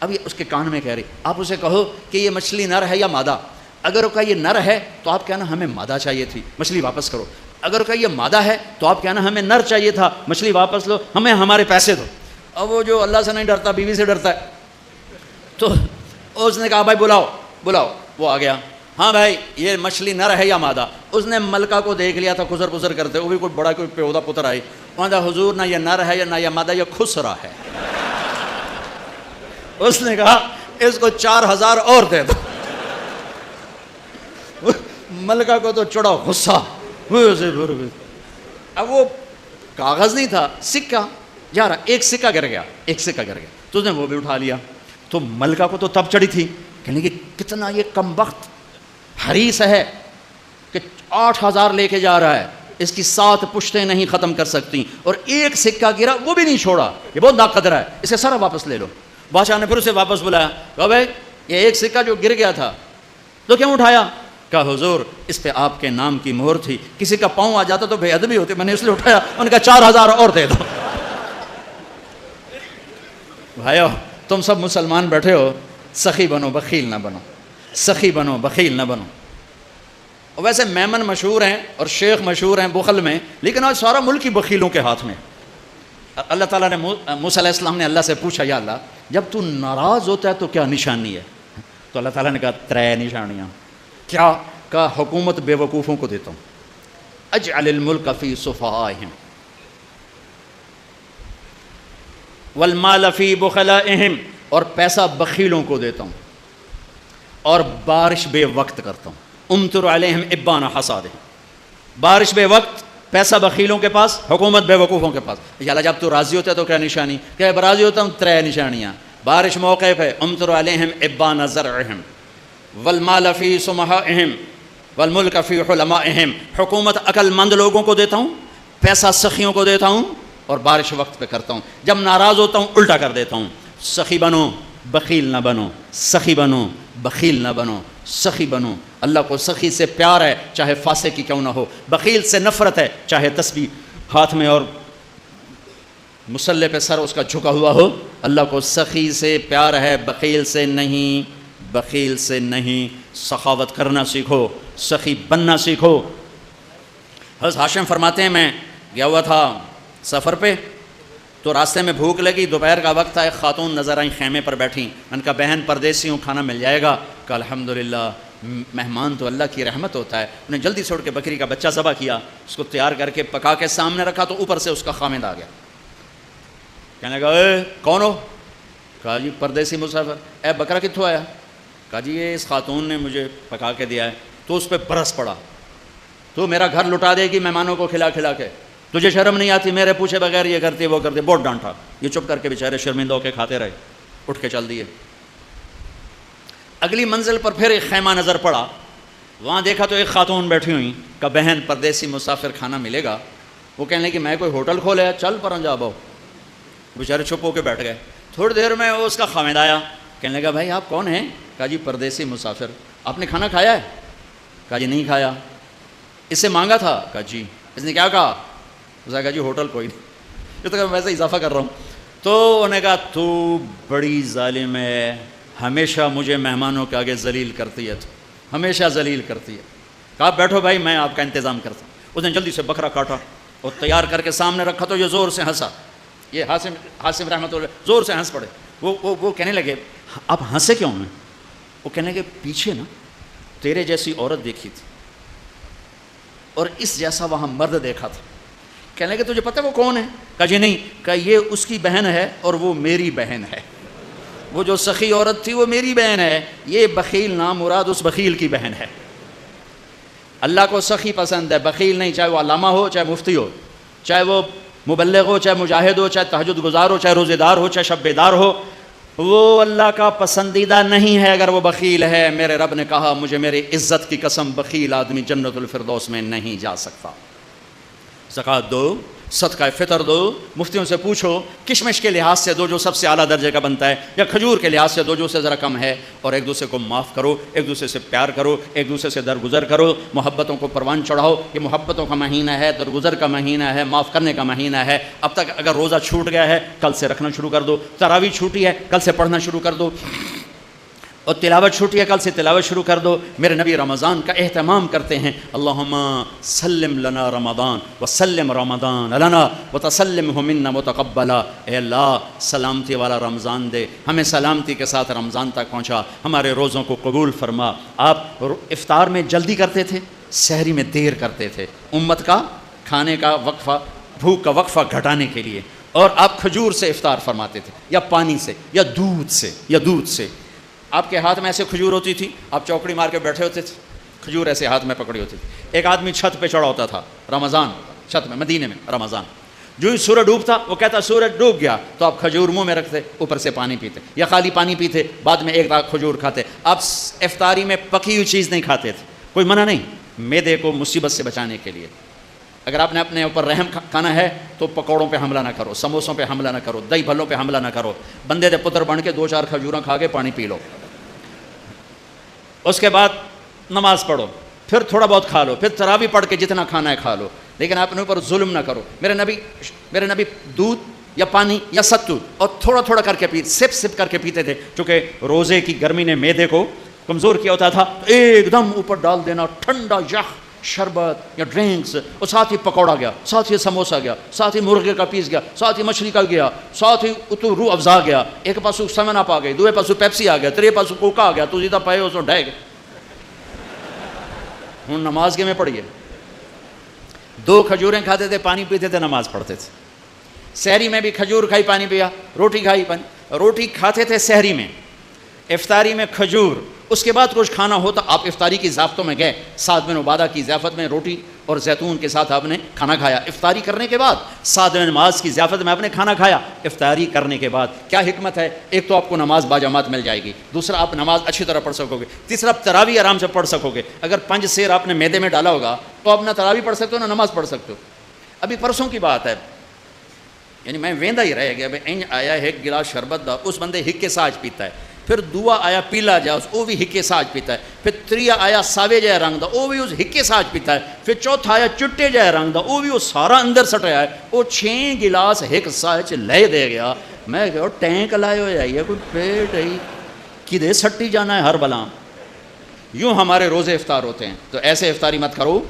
اب یہ اس کے کان میں کہہ رہی، آپ اسے کہو کہ یہ مچھلی نر ہے یا مادہ، اگر وہ کہا یہ نر ہے تو آپ کہنا ہمیں مادہ چاہیے تھی، مچھلی واپس کرو، اگر کہا یہ مادہ ہے تو آپ کہنا ہمیں نر چاہیے تھا، مچھلی واپس لو، ہمیں ہمارے پیسے دو۔ اب وہ جو اللہ سے نہیں ڈرتا بیوی سے ڈرتا ہے، تو اس نے کہا بھائی بلاؤ بلاؤ، وہ آ گیا، ہاں بھائی یہ مچھلی نر ہے یا مادہ؟ اس نے ملکہ کو دیکھ لیا تھا خسر پسر کرتے، وہ بھی کوئی بڑا کوئی پیودا پتر آئی، وہاں تھا حضور نہ یہ نر ہے یا نہ یہ مادہ، یہ خسرا ہے۔ اس نے کہا اس کو 4000 اور دے دو۔ ملکہ کو تو چڑھا غصہ، اب وہ کاغذ نہیں تھا، سکہ جا رہا، ایک سکہ گر گیا، ایک سکہ گر گیا، تو اس نے وہ بھی اٹھا لیا۔ تو ملکہ کو تو تب چڑھی تھی، کہنے کہ کتنا یہ کم وقت حریص ہے کہ 8000 لے کے جا رہا ہے، اس کی 7 پشتیں نہیں ختم کر سکتی، اور ایک سکہ گرا وہ بھی نہیں چھوڑا، یہ بہت ناقدر ہے، اسے سارا واپس لے لو۔ بادشاہ نے پھر اسے واپس بلایا، کہا بھائی یہ ایک سکہ جو گر گیا تھا تو کیوں اٹھایا؟ کہا حضور اس پہ آپ کے نام کی مہر تھی، کسی کا پاؤں آ جاتا تو بے ادبی ہوتی، میں نے اس لیے اٹھایا۔ انہوں نے کہا 4000 اور دے دو۔ بھائیو تم سب مسلمان بیٹھے ہو، سخی بنو بخیل نہ بنو، سخی بنو بخیل نہ بنو۔ اور ویسے میمن مشہور ہیں اور شیخ مشہور ہیں بخل میں، لیکن آج سارا ملک ہی بخیلوں کے ہاتھ میں۔ اللہ تعالیٰ نے موسیٰ علیہ السلام نے اللہ سے پوچھا یا اللہ جب تو ناراض ہوتا ہے تو کیا نشانی ہے؟ تو اللہ تعالیٰ نے کہا 3 نشانیاں۔ کیا؟ کہا حکومت بے وقوفوں کو دیتا ہوں، اجعل الملک فی صفہائہم والمال فی بخلائہم، اور پیسہ بخیلوں کو دیتا ہوں، اور بارش بے وقت کرتا ہوں، امطر علیہم ابان حصادہ، بارش بے وقت، پیسہ بخیلوں کے پاس، حکومت بے وقوفوں کے پاس۔ یا اللہ جب تو راضی ہوتا ہے تو کیا نشانی؟ کہ راضی ہوتا ہوں 3 نشانیاں، بارش موقع پہ، امطر علیہم ابان زرعہم والمال فی سمہائہم والملک فی حلمائہم، حکومت عقل مند لوگوں کو دیتا ہوں، پیسہ سخیوں کو دیتا ہوں، اور بارش وقت پہ کرتا ہوں، جب ناراض ہوتا ہوں الٹا کر دیتا ہوں۔ سخی بنو بخیل نہ بنو، سخی بنو بخیل نہ بنو، سخی بنو۔ اللہ کو سخی سے پیار ہے چاہے فاسق کی کیوں نہ ہو، بخیل سے نفرت ہے چاہے تسبیح ہاتھ میں اور مصلی پہ سر اس کا جھکا ہوا ہو۔ اللہ کو سخی سے پیار ہے، بخیل سے نہیں، بخیل سے نہیں۔ سخاوت کرنا سیکھو، سخی بننا سیکھو۔ حضرت ہاشم فرماتے ہیں میں گیا ہوا تھا سفر پہ، تو راستے میں بھوک لگی، دوپہر کا وقت تھا، ایک خاتون نظر آئیں خیمے پر بیٹھیں، میں نے کہا بہن پردیسی ہوں، کھانا مل جائے گا؟ کہا الحمدللہ، مہمان تو اللہ کی رحمت ہوتا ہے۔ انہیں جلدی چھوڑ کے بکری کا بچہ ذبح کیا، اس کو تیار کر کے پکا کے سامنے رکھا، تو اوپر سے اس کا خامند آ گیا، کہنے لگا اے کون ہو؟ کہا جی پردیسی مسافر۔ اے بکرا کتھوں آیا؟ کہا جی یہ اس خاتون نے مجھے پکا کے دیا ہے۔ تو اس پہ برس پڑا، تو میرا گھر لٹا دے گی مہمانوں کو کھلا کھلا کے، تجھے شرم نہیں آتی؟ میرے پوچھے بغیر یہ کرتی وہ کرتی، بہت ڈانٹا۔ یہ چپ کر کے بیچارے شرمندہ ہو کے کھاتے رہے، اٹھ کے چل دیے۔ اگلی منزل پر پھر ایک خیمہ نظر پڑا، وہاں دیکھا تو ایک خاتون بیٹھی ہوئی، کہا بہن پردیسی مسافر کھانا ملے گا؟ وہ کہنے لگی میں کوئی ہوٹل کھولے ہے، چل پر جا باؤ۔ بیچارے چپ ہو کے بیٹھ گئے۔ تھوڑی دیر میں اس کا خامد آیا، کہنے لگا بھائی آپ کون ہیں؟ کہا جی پردیسی مسافر، آپ نے کھانا کھایا ہے؟ کہا جی نہیں کھایا۔ اس سے مانگا تھا؟ کہا جی۔ اس نے کیا کہا؟ اس نے کہا جی ہوٹل کوئی نہیں، یہ تو میں ویسے اضافہ کر رہا ہوں۔ تو انہوں نے کہا تو بڑی ظالم ہے، ہمیشہ مجھے مہمانوں کے آگے ذلیل کرتی ہے، تو ہمیشہ ذلیل کرتی ہے۔ کہا بیٹھو بھائی میں آپ کا انتظام کرتا ہوں. اس نے جلدی سے بکرا کاٹا اور تیار کر کے سامنے رکھا تو یہ زور سے ہنسا. یہ حاسم رحمۃ اللہ زور سے ہنس پڑے. وہ کہنے لگے آپ ہنسے کیوں ہیں؟ وہ کہنے لگے پیچھے نا تیرے جیسی عورت دیکھی تھی اور اس جیسا وہاں مرد دیکھا تھا. کہنے لگے تجھے پتہ ہے وہ کون ہے؟ کہا جی نہیں. کہا یہ اس کی بہن ہے اور وہ میری بہن ہے. وہ جو سخی عورت تھی وہ میری بہن ہے. یہ بخیل نام مراد اس بخیل کی بہن ہے. اللہ کو سخی پسند ہے، بخیل نہیں. چاہے وہ علامہ ہو، چاہے مفتی ہو، چاہے وہ مبلغ ہو، چاہے مجاہد ہو، چاہے تہجد گزار ہو، چاہے روزے دار ہو، چاہے شب بیدار ہو، وہ اللہ کا پسندیدہ نہیں ہے اگر وہ بخیل ہے. میرے رب نے کہا مجھے میری عزت کی قسم بخیل آدمی جنت الفردوس میں نہیں جا سکتا. زکوٰۃ دو، صدقہ فطر دو، مفتیوں سے پوچھو کشمش کے لحاظ سے دو جو سب سے اعلیٰ درجے کا بنتا ہے، یا کھجور کے لحاظ سے دو جو سے ذرا کم ہے. اور ایک دوسرے کو معاف کرو، ایک دوسرے سے پیار کرو، ایک دوسرے سے درگزر کرو، محبتوں کو پروان چڑھاؤ. یہ محبتوں کا مہینہ ہے، درگزر کا مہینہ ہے، معاف کرنے کا مہینہ ہے. اب تک اگر روزہ چھوٹ گیا ہے کل سے رکھنا شروع کر دو. تراویح چھوٹی ہے کل سے پڑھنا شروع کر دو. اور تلاوت چھوٹی ہے کل سے تلاوت شروع کر دو. میرے نبی رمضان کا اہتمام کرتے ہیں. اللہم سلم لنا رمضان وسلم رمضان لنا وتسلمہ منا متقبلا. اے اللہ سلامتی والا رمضان دے، ہمیں سلامتی کے ساتھ رمضان تک پہنچا، ہمارے روزوں کو قبول فرما. آپ افطار میں جلدی کرتے تھے، سحری میں دیر کرتے تھے، امت کا کھانے کا وقفہ، بھوک کا وقفہ گھٹانے کے لیے. اور آپ کھجور سے افطار فرماتے تھے، یا پانی سے، یا دودھ سے. آپ کے ہاتھ میں ایسے کھجور ہوتی تھی، آپ چوکڑی مار کے بیٹھے ہوتے تھے، کھجور ایسے ہاتھ میں پکڑی ہوتی تھی. ایک آدمی چھت پہ چڑھا ہوتا تھا رمضان، چھت میں مدینے میں رمضان، جو ہی سورج ڈوبتا وہ کہتا سورج ڈوب گیا، تو آپ کھجور منہ میں رکھتے، اوپر سے پانی پیتے، یا خالی پانی پیتے، بعد میں ایک دانت کھجور کھاتے. آپ افطاری میں پکی ہوئی چیز نہیں کھاتے تھے، کوئی منع نہیں، معدے کو مصیبت سے بچانے کے لیے. اگر آپ نے اپنے اوپر رحم کھانا ہے تو پکوڑوں پہ حملہ نہ کرو، سموسوں پہ حملہ نہ کرو، دہی بھلوں پہ حملہ نہ کرو. بندے دے پتر بن کے 2-4 کھجوراں کھا کے پانی پی لو. اس کے بعد نماز پڑھو، پھر تھوڑا بہت کھا لو، پھر تراویح پڑھ کے جتنا کھانا ہے کھا لو، لیکن اپنے اوپر ظلم نہ کرو. میرے نبی دودھ یا پانی یا ستو اور تھوڑا تھوڑا کر کے سپ کر کے پیتے تھے، چونکہ روزے کی گرمی نے معدے کو کمزور کیا ہوتا تھا. ایک دم اوپر ڈال دینا ٹھنڈا یخ شربت یا ڈرنکس، اور ساتھ ہی پکوڑا گیا، ساتھ ہی سموسا گیا، ساتھ ہی مرغے کا پیس گیا، ساتھ ہی مچھلی کا گیا، ساتھ ہی تو روح افزا گیا. ایک پاسو سیون اپ آ گئی، دوسرے پاسو پیپسی آ گیا، تیرے پاسو کوکا آ گیا، تو سیدھا پائے اس کو ڈھے گئے. ہوں نماز کے میں پڑھیے، 2 کھجوریں کھاتے تھے، پانی پیتے تھے، نماز پڑھتے تھے. سحری میں بھی کھجور کھائی، پانی پیا، روٹی کھائی، روٹی کھاتے تھے سحری میں، افطاری میں کھجور. اس کے بعد کچھ کھانا ہو تو آپ افطاری کی ضیافتوں میں گئے، سعد بن عبادہ کی ضیافت میں روٹی اور زیتون کے ساتھ آپ نے کھانا کھایا. افطاری کرنے کے بعد سعد بن معاذ کی ضیافت میں آپ نے کھانا کھایا. افطاری کرنے کے بعد کیا حکمت ہے؟ ایک تو آپ کو نماز باجماعت مل جائے گی، دوسرا آپ نماز اچھی طرح پڑھ سکو گے، تیسرا آپ تراویح آرام سے پڑھ سکو گے. اگر 5 سیر آپ نے میدے میں ڈالا ہوگا تو آپ نہ تراویح پڑھ سکتے ہو نہ نماز پڑھ سکتے ہو. ابھی پرسوں کی بات ہے، یعنی میں ویندا ہی رہ گیا، انج آیا ایک گلاس شربت دا، اس بندے ہکے ساج پیتا ہے. پھر دعا آیا پیلا جا، وہ بھی ہکے ساج پیتا ہے. پھر تریا آیا ساوے جائے رنگ دا، وہ بھی اس ہکے ساج پیتا ہے. پھر چوتھا آیا چٹے جائے رنگ دا، وہ بھی وہ سارا اندر سٹیا ہے. وہ 6 گلاس ہک ساج لے دے گیا. میں کہ ٹینک لائے ہو جائیے، کوئی پیٹ ہے کدے سٹی جانا ہے ہر بلا. یوں ہمارے روزے افطار ہوتے ہیں. تو ایسے افطاری مت کرو،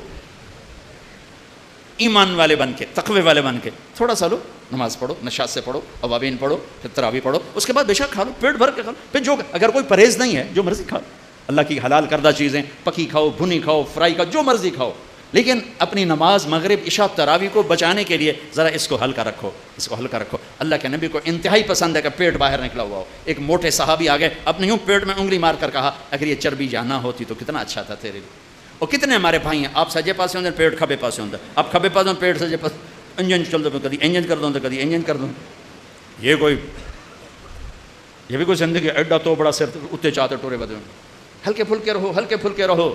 ایمان والے بن کے، تقوی والے بن کے تھوڑا سا لو، نماز پڑھو، نشاط سے پڑھو، اوابین پڑھو، پھر تراویح پڑھو، اس کے بعد بے شک کھا لو، پیٹ بھر کے کھا لو. پھر جو اگر کوئی پرہیز نہیں ہے جو مرضی کھا لو، اللہ کی حلال کردہ چیزیں پکی کھاؤ، بھنی کھاؤ، فرائی کھاؤ، جو مرضی کھاؤ، لیکن اپنی نماز مغرب عشاء تراویح کو بچانے کے لیے ذرا اس کو ہلکا رکھو، اس کو ہلکا رکھو. اللہ کے نبی کو انتہائی پسند ہے کہ پیٹ باہر نکلا ہوا ہو. ایک موٹے صحابی آ گئے، اپنے یوں پیٹ میں انگلی مار کر کہا اگر یہ چربی جانا ہوتی تو کتنا اچھا تھا تیرے لیے. اور کتنے ہمارے بھائی ہیں، آپ سجے پاسے ہوتے پیٹ کھبے پاسے ہوتا، آپ کھبے پاسے پیٹ سجے پاس، انجن چل دو کدی انجن کر دوں تو کدی انجن کر دوں. یہ بھی کوئی زندگی ایڈا تو بڑا سر اتنے چاہتے ٹورے بدے. ہلکے پھلکے رہو، ہلکے پھلکے رہو،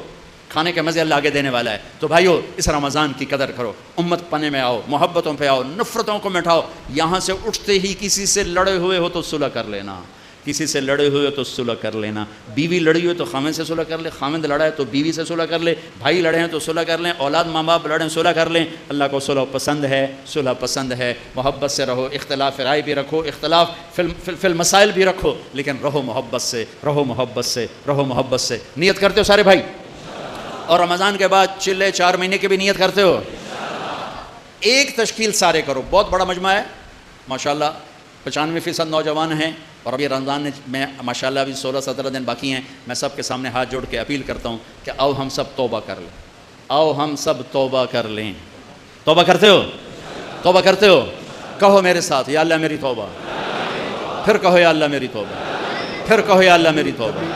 کھانے کے مزے اللہ آگے دینے والا ہے. تو بھائیو اس رمضان کی قدر کرو، امت پنے میں آؤ، محبتوں پہ آؤ، نفرتوں کو مٹاؤ. یہاں سے اٹھتے ہی کسی سے لڑے ہوئے ہو تو صلح کر لینا، کسی سے لڑے ہوئے تو صلح کر لینا. بیوی لڑی ہوئے تو خامند سے صلح کر لے، خامند لڑا ہے تو بیوی سے صلح کر لے، بھائی لڑے ہیں تو صلح کر لیں، اولاد ماں باپ لڑیں صلح کر لیں. اللہ کو صلح پسند ہے، صلح پسند ہے. محبت سے رہو، اختلاف رائے بھی رکھو، اختلاف فی المسائل بھی رکھو، لیکن رہو محبت سے، رہو محبت سے، رہو محبت سے. نیت کرتے ہو سارے بھائی؟ اور رمضان کے بعد چلے 4 مہینے کی بھی نیت کرتے ہو؟ ایک تشکیل سارے کرو، بہت بڑا مجمع ہے ماشاءاللہ، 95% نوجوان ہیں، اور ابھی رمضان میں ماشاءاللہ ابھی 16-17 دن باقی ہیں۔ میں سب کے سامنے ہاتھ جوڑ کے اپیل کرتا ہوں کہ آؤ ہم سب توبہ کر لیں، آؤ ہم سب توبہ کر لیں۔ توبہ کرتے ہو؟ توبہ کرتے ہو؟ کہو میرے ساتھ، یا اللہ میری توبہ، پھر کہو یا اللہ میری توبہ، پھر کہو یا اللہ میری توبہ۔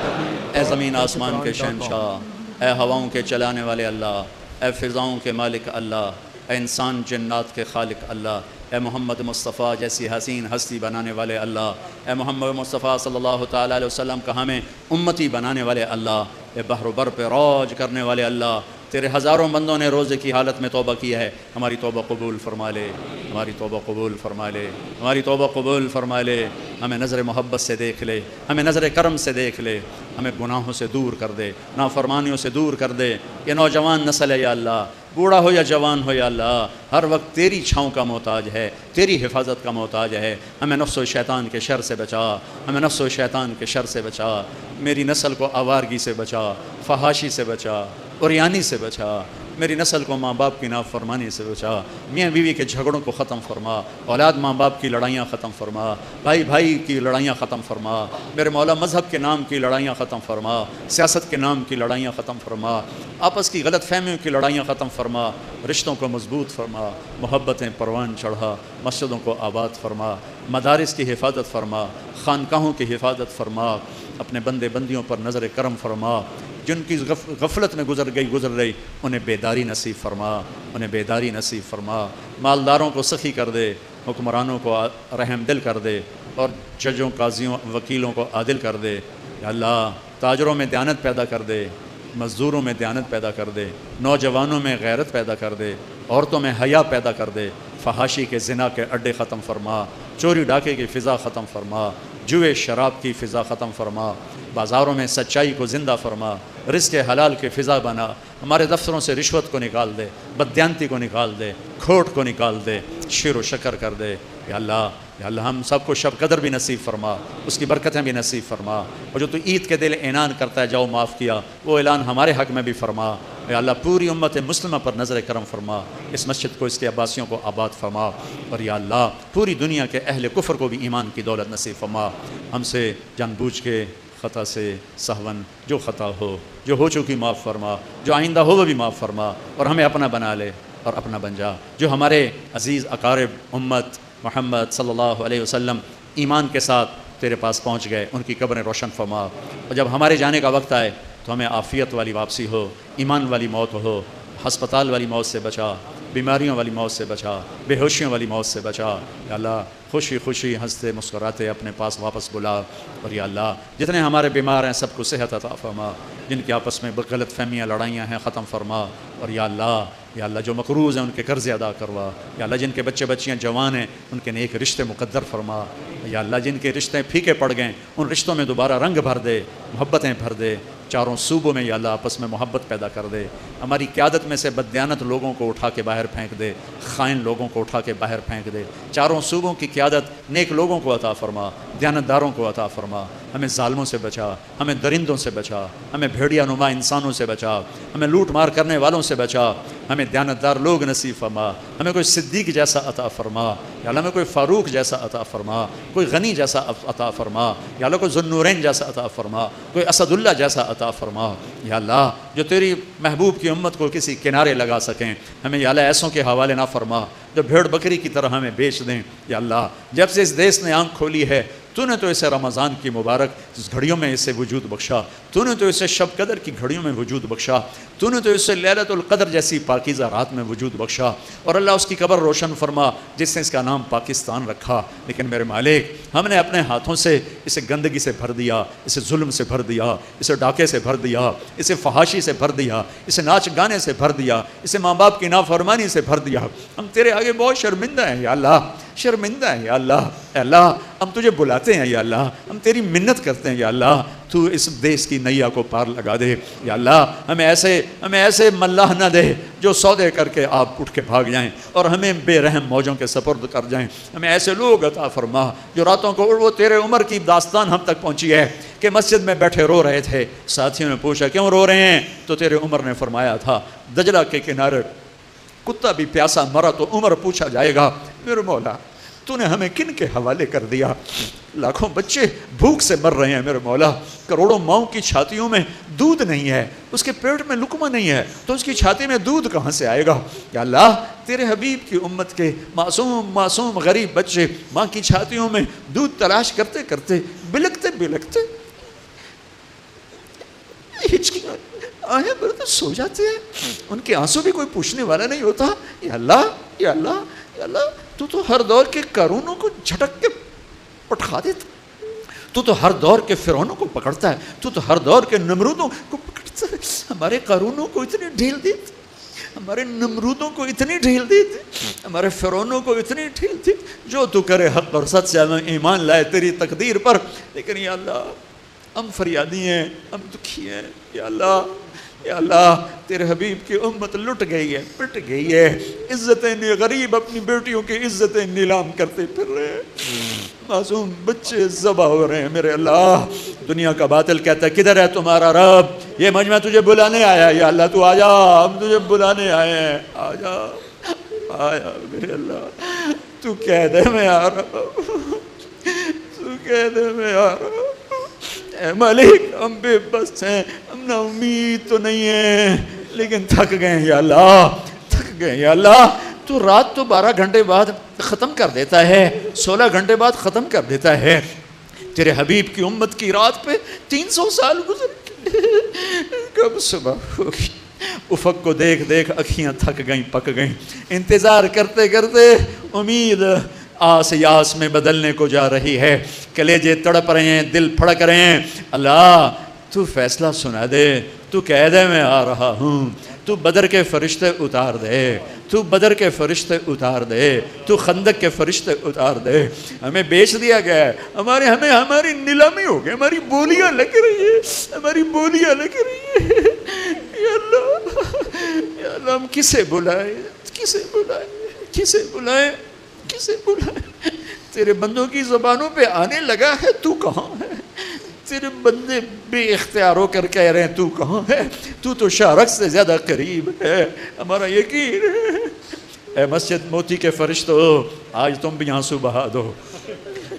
اے زمین آسمان کے شہنشاہ، اے ہواؤں کے چلانے والے اللہ، اے فضاؤں کے مالک اللہ، اے انسان جنات کے خالق اللہ، اے محمد مصطفیٰ جیسی حسین ہستی بنانے والے اللہ، اے محمد مصطفیٰ صلی اللہ تعالیٰ علیہ وسلم کا ہمیں امتی بنانے والے اللہ، اے بحر و بر پہ راج کرنے والے اللہ، تیرے ہزاروں بندوں نے روزے کی حالت میں توبہ کی ہے، ہماری توبہ قبول فرما لے، ہماری توبہ قبول فرما لے، ہماری توبہ قبول فرما لے، ہمیں نظر محبت سے دیکھ لے، ہمیں نظر کرم سے دیکھ لے، ہمیں گناہوں سے دور کر دے، نافرمانیوں سے دور کر دے۔ یہ نوجوان نسل ہے یا اللہ، بوڑھا ہو یا جوان ہو یا اللہ، ہر وقت تیری چھاؤں کا محتاج ہے، تیری حفاظت کا محتاج ہے۔ ہمیں نفس و شیطان کے شر سے بچا، ہمیں نفس و شیطان کے شر سے بچا، میری نسل کو آوارگی سے بچا، فحاشی سے بچا، عریانی سے بچا، میری نسل کو ماں باپ کی نافرمانی سے بچا، میاں بیوی کے جھگڑوں کو ختم فرما، اولاد ماں باپ کی لڑائیاں ختم فرما، بھائی بھائی کی لڑائیاں ختم فرما، میرے مولا مذہب کے نام کی لڑائیاں ختم فرما، سیاست کے نام کی لڑائیاں ختم فرما، آپس کی غلط فہمیوں کی لڑائیاں ختم فرما، رشتوں کو مضبوط فرما، محبتیں پروان چڑھا، مسجدوں کو آباد فرما، مدارس کی حفاظت فرما، خانقاہوں کی حفاظت فرما، اپنے بندے بندیوں پر نظر کرم فرما، جن کی غفلت میں گزر رہی انہیں بیداری نصیب فرما، انہیں بیداری نصیب فرما، مالداروں کو سخی کر دے، حکمرانوں کو رحم دل کر دے، اور ججوں قاضیوں وکیلوں کو عادل کر دے۔ یا اللہ تاجروں میں دیانت پیدا کر دے، مزدوروں میں دیانت پیدا کر دے، نوجوانوں میں غیرت پیدا کر دے، عورتوں میں حیا پیدا کر دے، فحاشی کے زنا کے اڈے ختم فرما، چوری ڈاکے کی فضا ختم فرما، جوئے شراب کی فضا ختم فرما، بازاروں میں سچائی کو زندہ فرما، رزق حلال کی فضا بنا، ہمارے دفتروں سے رشوت کو نکال دے، بددیانتی کو نکال دے، کھوٹ کو نکال دے، شیر و شکر کر دے۔ یا اللہ ہم سب کو شب قدر بھی نصیب فرما، اس کی برکتیں بھی نصیب فرما، اور جو تو عید کے دل اعلان کرتا ہے جاؤ معاف کیا، وہ اعلان ہمارے حق میں بھی فرما۔ یا اللہ پوری امت مسلمہ پر نظر کرم فرما، اس مسجد کو، اس کے عباسیوں کو آباد فرما، اور یا اللہ پوری دنیا کے اہل کفر کو بھی ایمان کی دولت نصیب فرما۔ ہم سے جان بوجھ کے، خطا سے، سہون جو خطا ہو، جو ہو چکی معاف فرما، جو آئندہ ہو وہ بھی معاف فرما، اور ہمیں اپنا بنا لے اور اپنا بن جا۔ جو ہمارے عزیز اقارب امت محمد صلی اللہ علیہ وسلم ایمان کے ساتھ تیرے پاس پہنچ گئے، ان کی قبریں روشن فرما، اور جب ہمارے جانے کا وقت آئے تو ہمیں عافیت والی واپسی ہو، ایمان والی موت ہو، ہسپتال والی موت سے بچا، بیماریوں والی موت سے بچا، بے ہوشیوں والی موت سے بچا۔ یا اللہ خوشی خوشی ہنستے مسکراتے اپنے پاس واپس بلا، اور یا اللہ جتنے ہمارے بیمار ہیں سب کو صحت عطا فرما، جن کے آپس میں غلط فہمیاں لڑائیاں ہیں ختم فرما، اور یا اللہ جو مقروض ہیں ان کے قرض ادا کروا، یا اللہ جن کے بچے بچیاں جوان ہیں ان کے نیک رشتے مقدر فرما، یا اللہ جن کے رشتے پھیکے پڑ گئے ان رشتوں میں دوبارہ رنگ بھر دے، محبتیں بھر دے، چاروں صوبوں میں یا اللہ آپس میں محبت پیدا کر دے، ہماری قیادت میں سے بددیانت لوگوں کو اٹھا کے باہر پھینک دے، خائن لوگوں کو اٹھا کے باہر پھینک دے، چاروں صوبوں کی قیادت نیک لوگوں کو عطا فرما، دیانتداروں کو عطا فرما، ہمیں ظالموں سے بچا، ہمیں درندوں سے بچا، ہمیں بھیڑیا نما انسانوں سے بچا، ہمیں لوٹ مار کرنے والوں سے بچا، ہمیں دیانتدار لوگ نصیب فرما، ہمیں کوئی صدیق جیسا عطا فرما، یا اللہ ہمیں کوئی فاروق جیسا عطا فرما، کوئی غنی جیسا عطا فرما، یا اللہ کوئی ذو النورین جیسا عطا فرما، کوئی اسد اللہ جیسا عطا فرما، یا اللہ جو تیری محبوب کی امت کو کسی کنارے لگا سکیں، ہمیں یا اللہ ایسوں کے حوالے نہ فرما جو بھیڑ بکری کی طرح ہمیں بیچ دیں۔ یا اللہ جب سے اس دیش نے آنکھ کھولی ہے تو نے تو اسے رمضان کی مبارک گھڑیوں میں اسے وجود بخشا، تو نے تو اسے شب قدر کی گھڑیوں میں وجود بخشا، تو نے تو اسے لیلۃ القدر جیسی پاکیزہ رات میں وجود بخشا، اور اللہ اس کی قبر روشن فرما جس نے اس کا نام پاکستان رکھا۔ لیکن میرے مالک ہم نے اپنے ہاتھوں سے اسے گندگی سے بھر دیا، اسے ظلم سے بھر دیا، اسے ڈاکے سے بھر دیا، اسے فحاشی سے بھر دیا، اسے ناچ گانے سے بھر دیا، اسے ماں باپ کی نافرمانی سے بھر دیا۔ ہم تیرے آگے بہت شرمندہ ہیں یا اللہ، شرمندہ ہے یا اللہ۔ اے اللہ ہم تجھے بلاتے ہیں یا اللہ، ہم تیری منت کرتے ہیں یا اللہ، تو اس دیش کی نیا کو پار لگا دے یا اللہ۔ ہمیں ایسے ملاح نہ دے جو سودے کر کے آپ اٹھ کے بھاگ جائیں اور ہمیں بے رحم موجوں کے سپرد کر جائیں۔ ہمیں ایسے لوگ عطا فرما جو راتوں کو وہ تیرے عمر کی داستان ہم تک پہنچی ہے کہ مسجد میں بیٹھے رو رہے تھے. ساتھیوں نے پوچھا کیوں رو رہے ہیں؟ تو تیرے عمر نے فرمایا تھا دجلہ کے کنارے کتا بھی پیاسا مرا تو عمر پوچھا جائے گا میرے مولا تو نے ہمیں کن کے حوالے کر دیا؟ لاکھوں بچے بھوک سے مر رہے ہیں میرے مولا. کروڑوں ماؤں کی چھاتیوں میں دودھ نہیں ہے, اس کے پیٹ میں لقمہ نہیں ہے, تو اس کی چھاتی میں دودھ کہاں سے آئے گا؟ یا اللہ تیرے حبیب کی امت کے معصوم غریب بچے ماں کی چھاتیوں میں دودھ تلاش کرتے کرتے بلکتے آہیں برتے سو جاتے ہیں, ان کے آنسو بھی کوئی پوچھنے والا نہیں ہوتا. یا اللہ تو ہر دور کے قارونوں کو جھٹک کے پٹھا دیتا, تو ہر دور کے فرعونوں کو پکڑتا ہے, تو ہر دور کے نمرودوں کو پکڑتا ہے. ہمارے قارونوں کو اتنی ڈھیل دیتے, ہمارے نمرودوں کو اتنی ڈھیل دیتے, ہمارے فرعونوں کو اتنی ڈھیل دیتے. جو تو کرے حق اور سچ سے ہمیں ایمان لائے تیری تقدیر پر. لیکن یا اللہ ہم فریادی ہیں, ہم دکھی ہیں. یا اللہ تیرے حبیب کی امت لٹ گئی ہے, پٹ گئی ہے. عزتیں غریب اپنی بیٹیوں کی عزتیں نیلام کرتے پھر رہے ہیں, معصوم بچے ذبح ہو رہے ہیں میرے اللہ. دنیا کا باطل کہتا ہے کدھر ہے تمہارا رب؟ یہ مجمع تجھے بلانے آیا. یا اللہ تو آجا, ہم تجھے بلانے آئے ہیں, آیا میرے اللہ. تو کہہ دے میں آ رہا ہوں, تو کہہ دے میں آ رہا ہوں. اے مالک ہم بے بس ہیں, ہم نا امید تو نہیں ہیں لیکن تھک گئے. یا اللہ تھک گئے. یا اللہ تو رات تو 12 گھنٹے بعد ختم کر دیتا ہے, 16 گھنٹے بعد ختم کر دیتا ہے. تیرے حبیب کی امت کی رات پہ 300 سال گزر, کب صبح ہوگی؟ افق کو دیکھ اکھیاں تھک گئیں, پک گئیں. انتظار کرتے کرتے امید آس یاس میں بدلنے کو جا رہی ہے. کلیجے تڑپ رہے ہیں, دل پھڑک رہے ہیں. اللہ تو فیصلہ سنا دے, تو کہہ دے میں آ رہا ہوں. تو بدر کے فرشتے اتار دے, تو بدر کے فرشتے اتار دے, تو خندق کے فرشتے اتار دے. ہمیں بیچ دیا گیا ہے, ہماری نیلامی ہو گئی, ہماری بولیاں لگ رہی ہے, ہماری بولیاں لگ رہی ہے. یا اللہ ہم کسے بلائیں, تیرے بندوں کی زبانوں پہ آنے لگا ہے تو کہاں ہے؟ تیرے بندے بے اختیار ہو کر کہہ رہے ہیں تو کہاں ہے؟ تو شارق سے زیادہ قریب ہے, ہمارا یقین ہے. اے مسجد موتی کے فرشتوں, آج تم بھی آنسو بہا دو.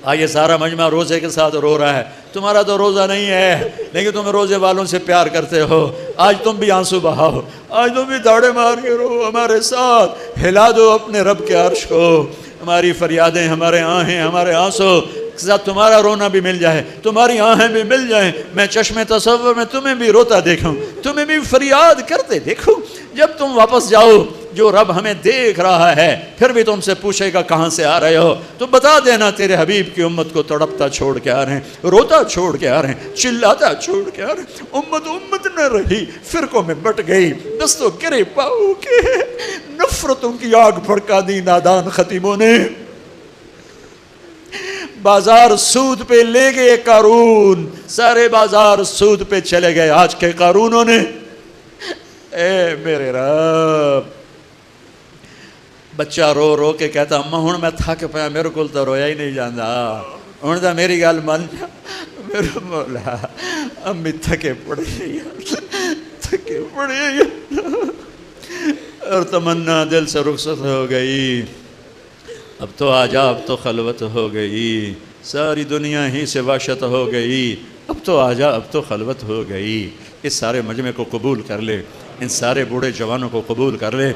آج یہ سارا مجمع روزے کے ساتھ رو رہا ہے. تمہارا تو روزہ نہیں ہے لیکن تم روزے والوں سے پیار کرتے ہو. آج تم بھی آنسو بہاؤ, آج تم بھی داڑے مار کے رو ہمارے ساتھ. ہلا دو اپنے رب کے عرش کو. ہماری فریادیں, ہمارے آہیں, ہمارے آنسو ساتھ تمہارا رونا بھی مل جائے, تمہاری آہیں بھی مل جائیں. میں چشم تصور میں تمہیں بھی روتا دیکھوں, تمہیں بھی فریاد کرتے دیکھوں. جب تم واپس جاؤ, جو رب ہمیں دیکھ رہا ہے پھر بھی تم سے پوچھے گا کہاں سے آ رہے ہو, تو بتا دینا تیرے حبیب کی امت کو تڑپتا چھوڑ کے آ رہے ہیں, روتا چھوڑ کے آ رہے ہیں, چلاتا چھوڑ کے آ رہے ہیں. امت نہ رہی, فرقوں میں بٹ گئی, دستوں گرے پاؤ کے نفرتوں کی آگ بھڑکا دی نادان خطیبوں نے. بازار سود پہ لے گئے قارون, سارے بازار سود پہ چلے گئے آج کے قارونوں نے. اے میرے رب, بچہ رو کے کہتا اماں ہوں میں تھک پیا, میرے کو تو رویا ہی نہیں جانا, ہوں تو میری گل من جا میرے مولا. امی تھکے پڑے اور تمنا دل سے رخصت ہو گئی. اب تو آجا, اب تو خلوت ہو گئی, ساری دنیا ہی سے وحشت ہو گئی. اب تو آجا, اب تو خلوت ہو گئی. اس سارے مجمع کو قبول کر لے, ان سارے بوڑھے جوانوں کو قبول کر لے,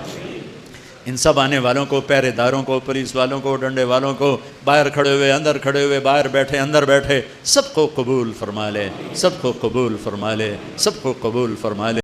ان سب آنے والوں کو, پہرے داروں کو, پولیس والوں کو, ڈنڈے والوں کو, باہر کھڑے ہوئے, اندر کھڑے ہوئے, باہر بیٹھے, اندر بیٹھے, سب کو قبول فرما لے, سب کو قبول فرما لے, سب کو قبول فرما لے.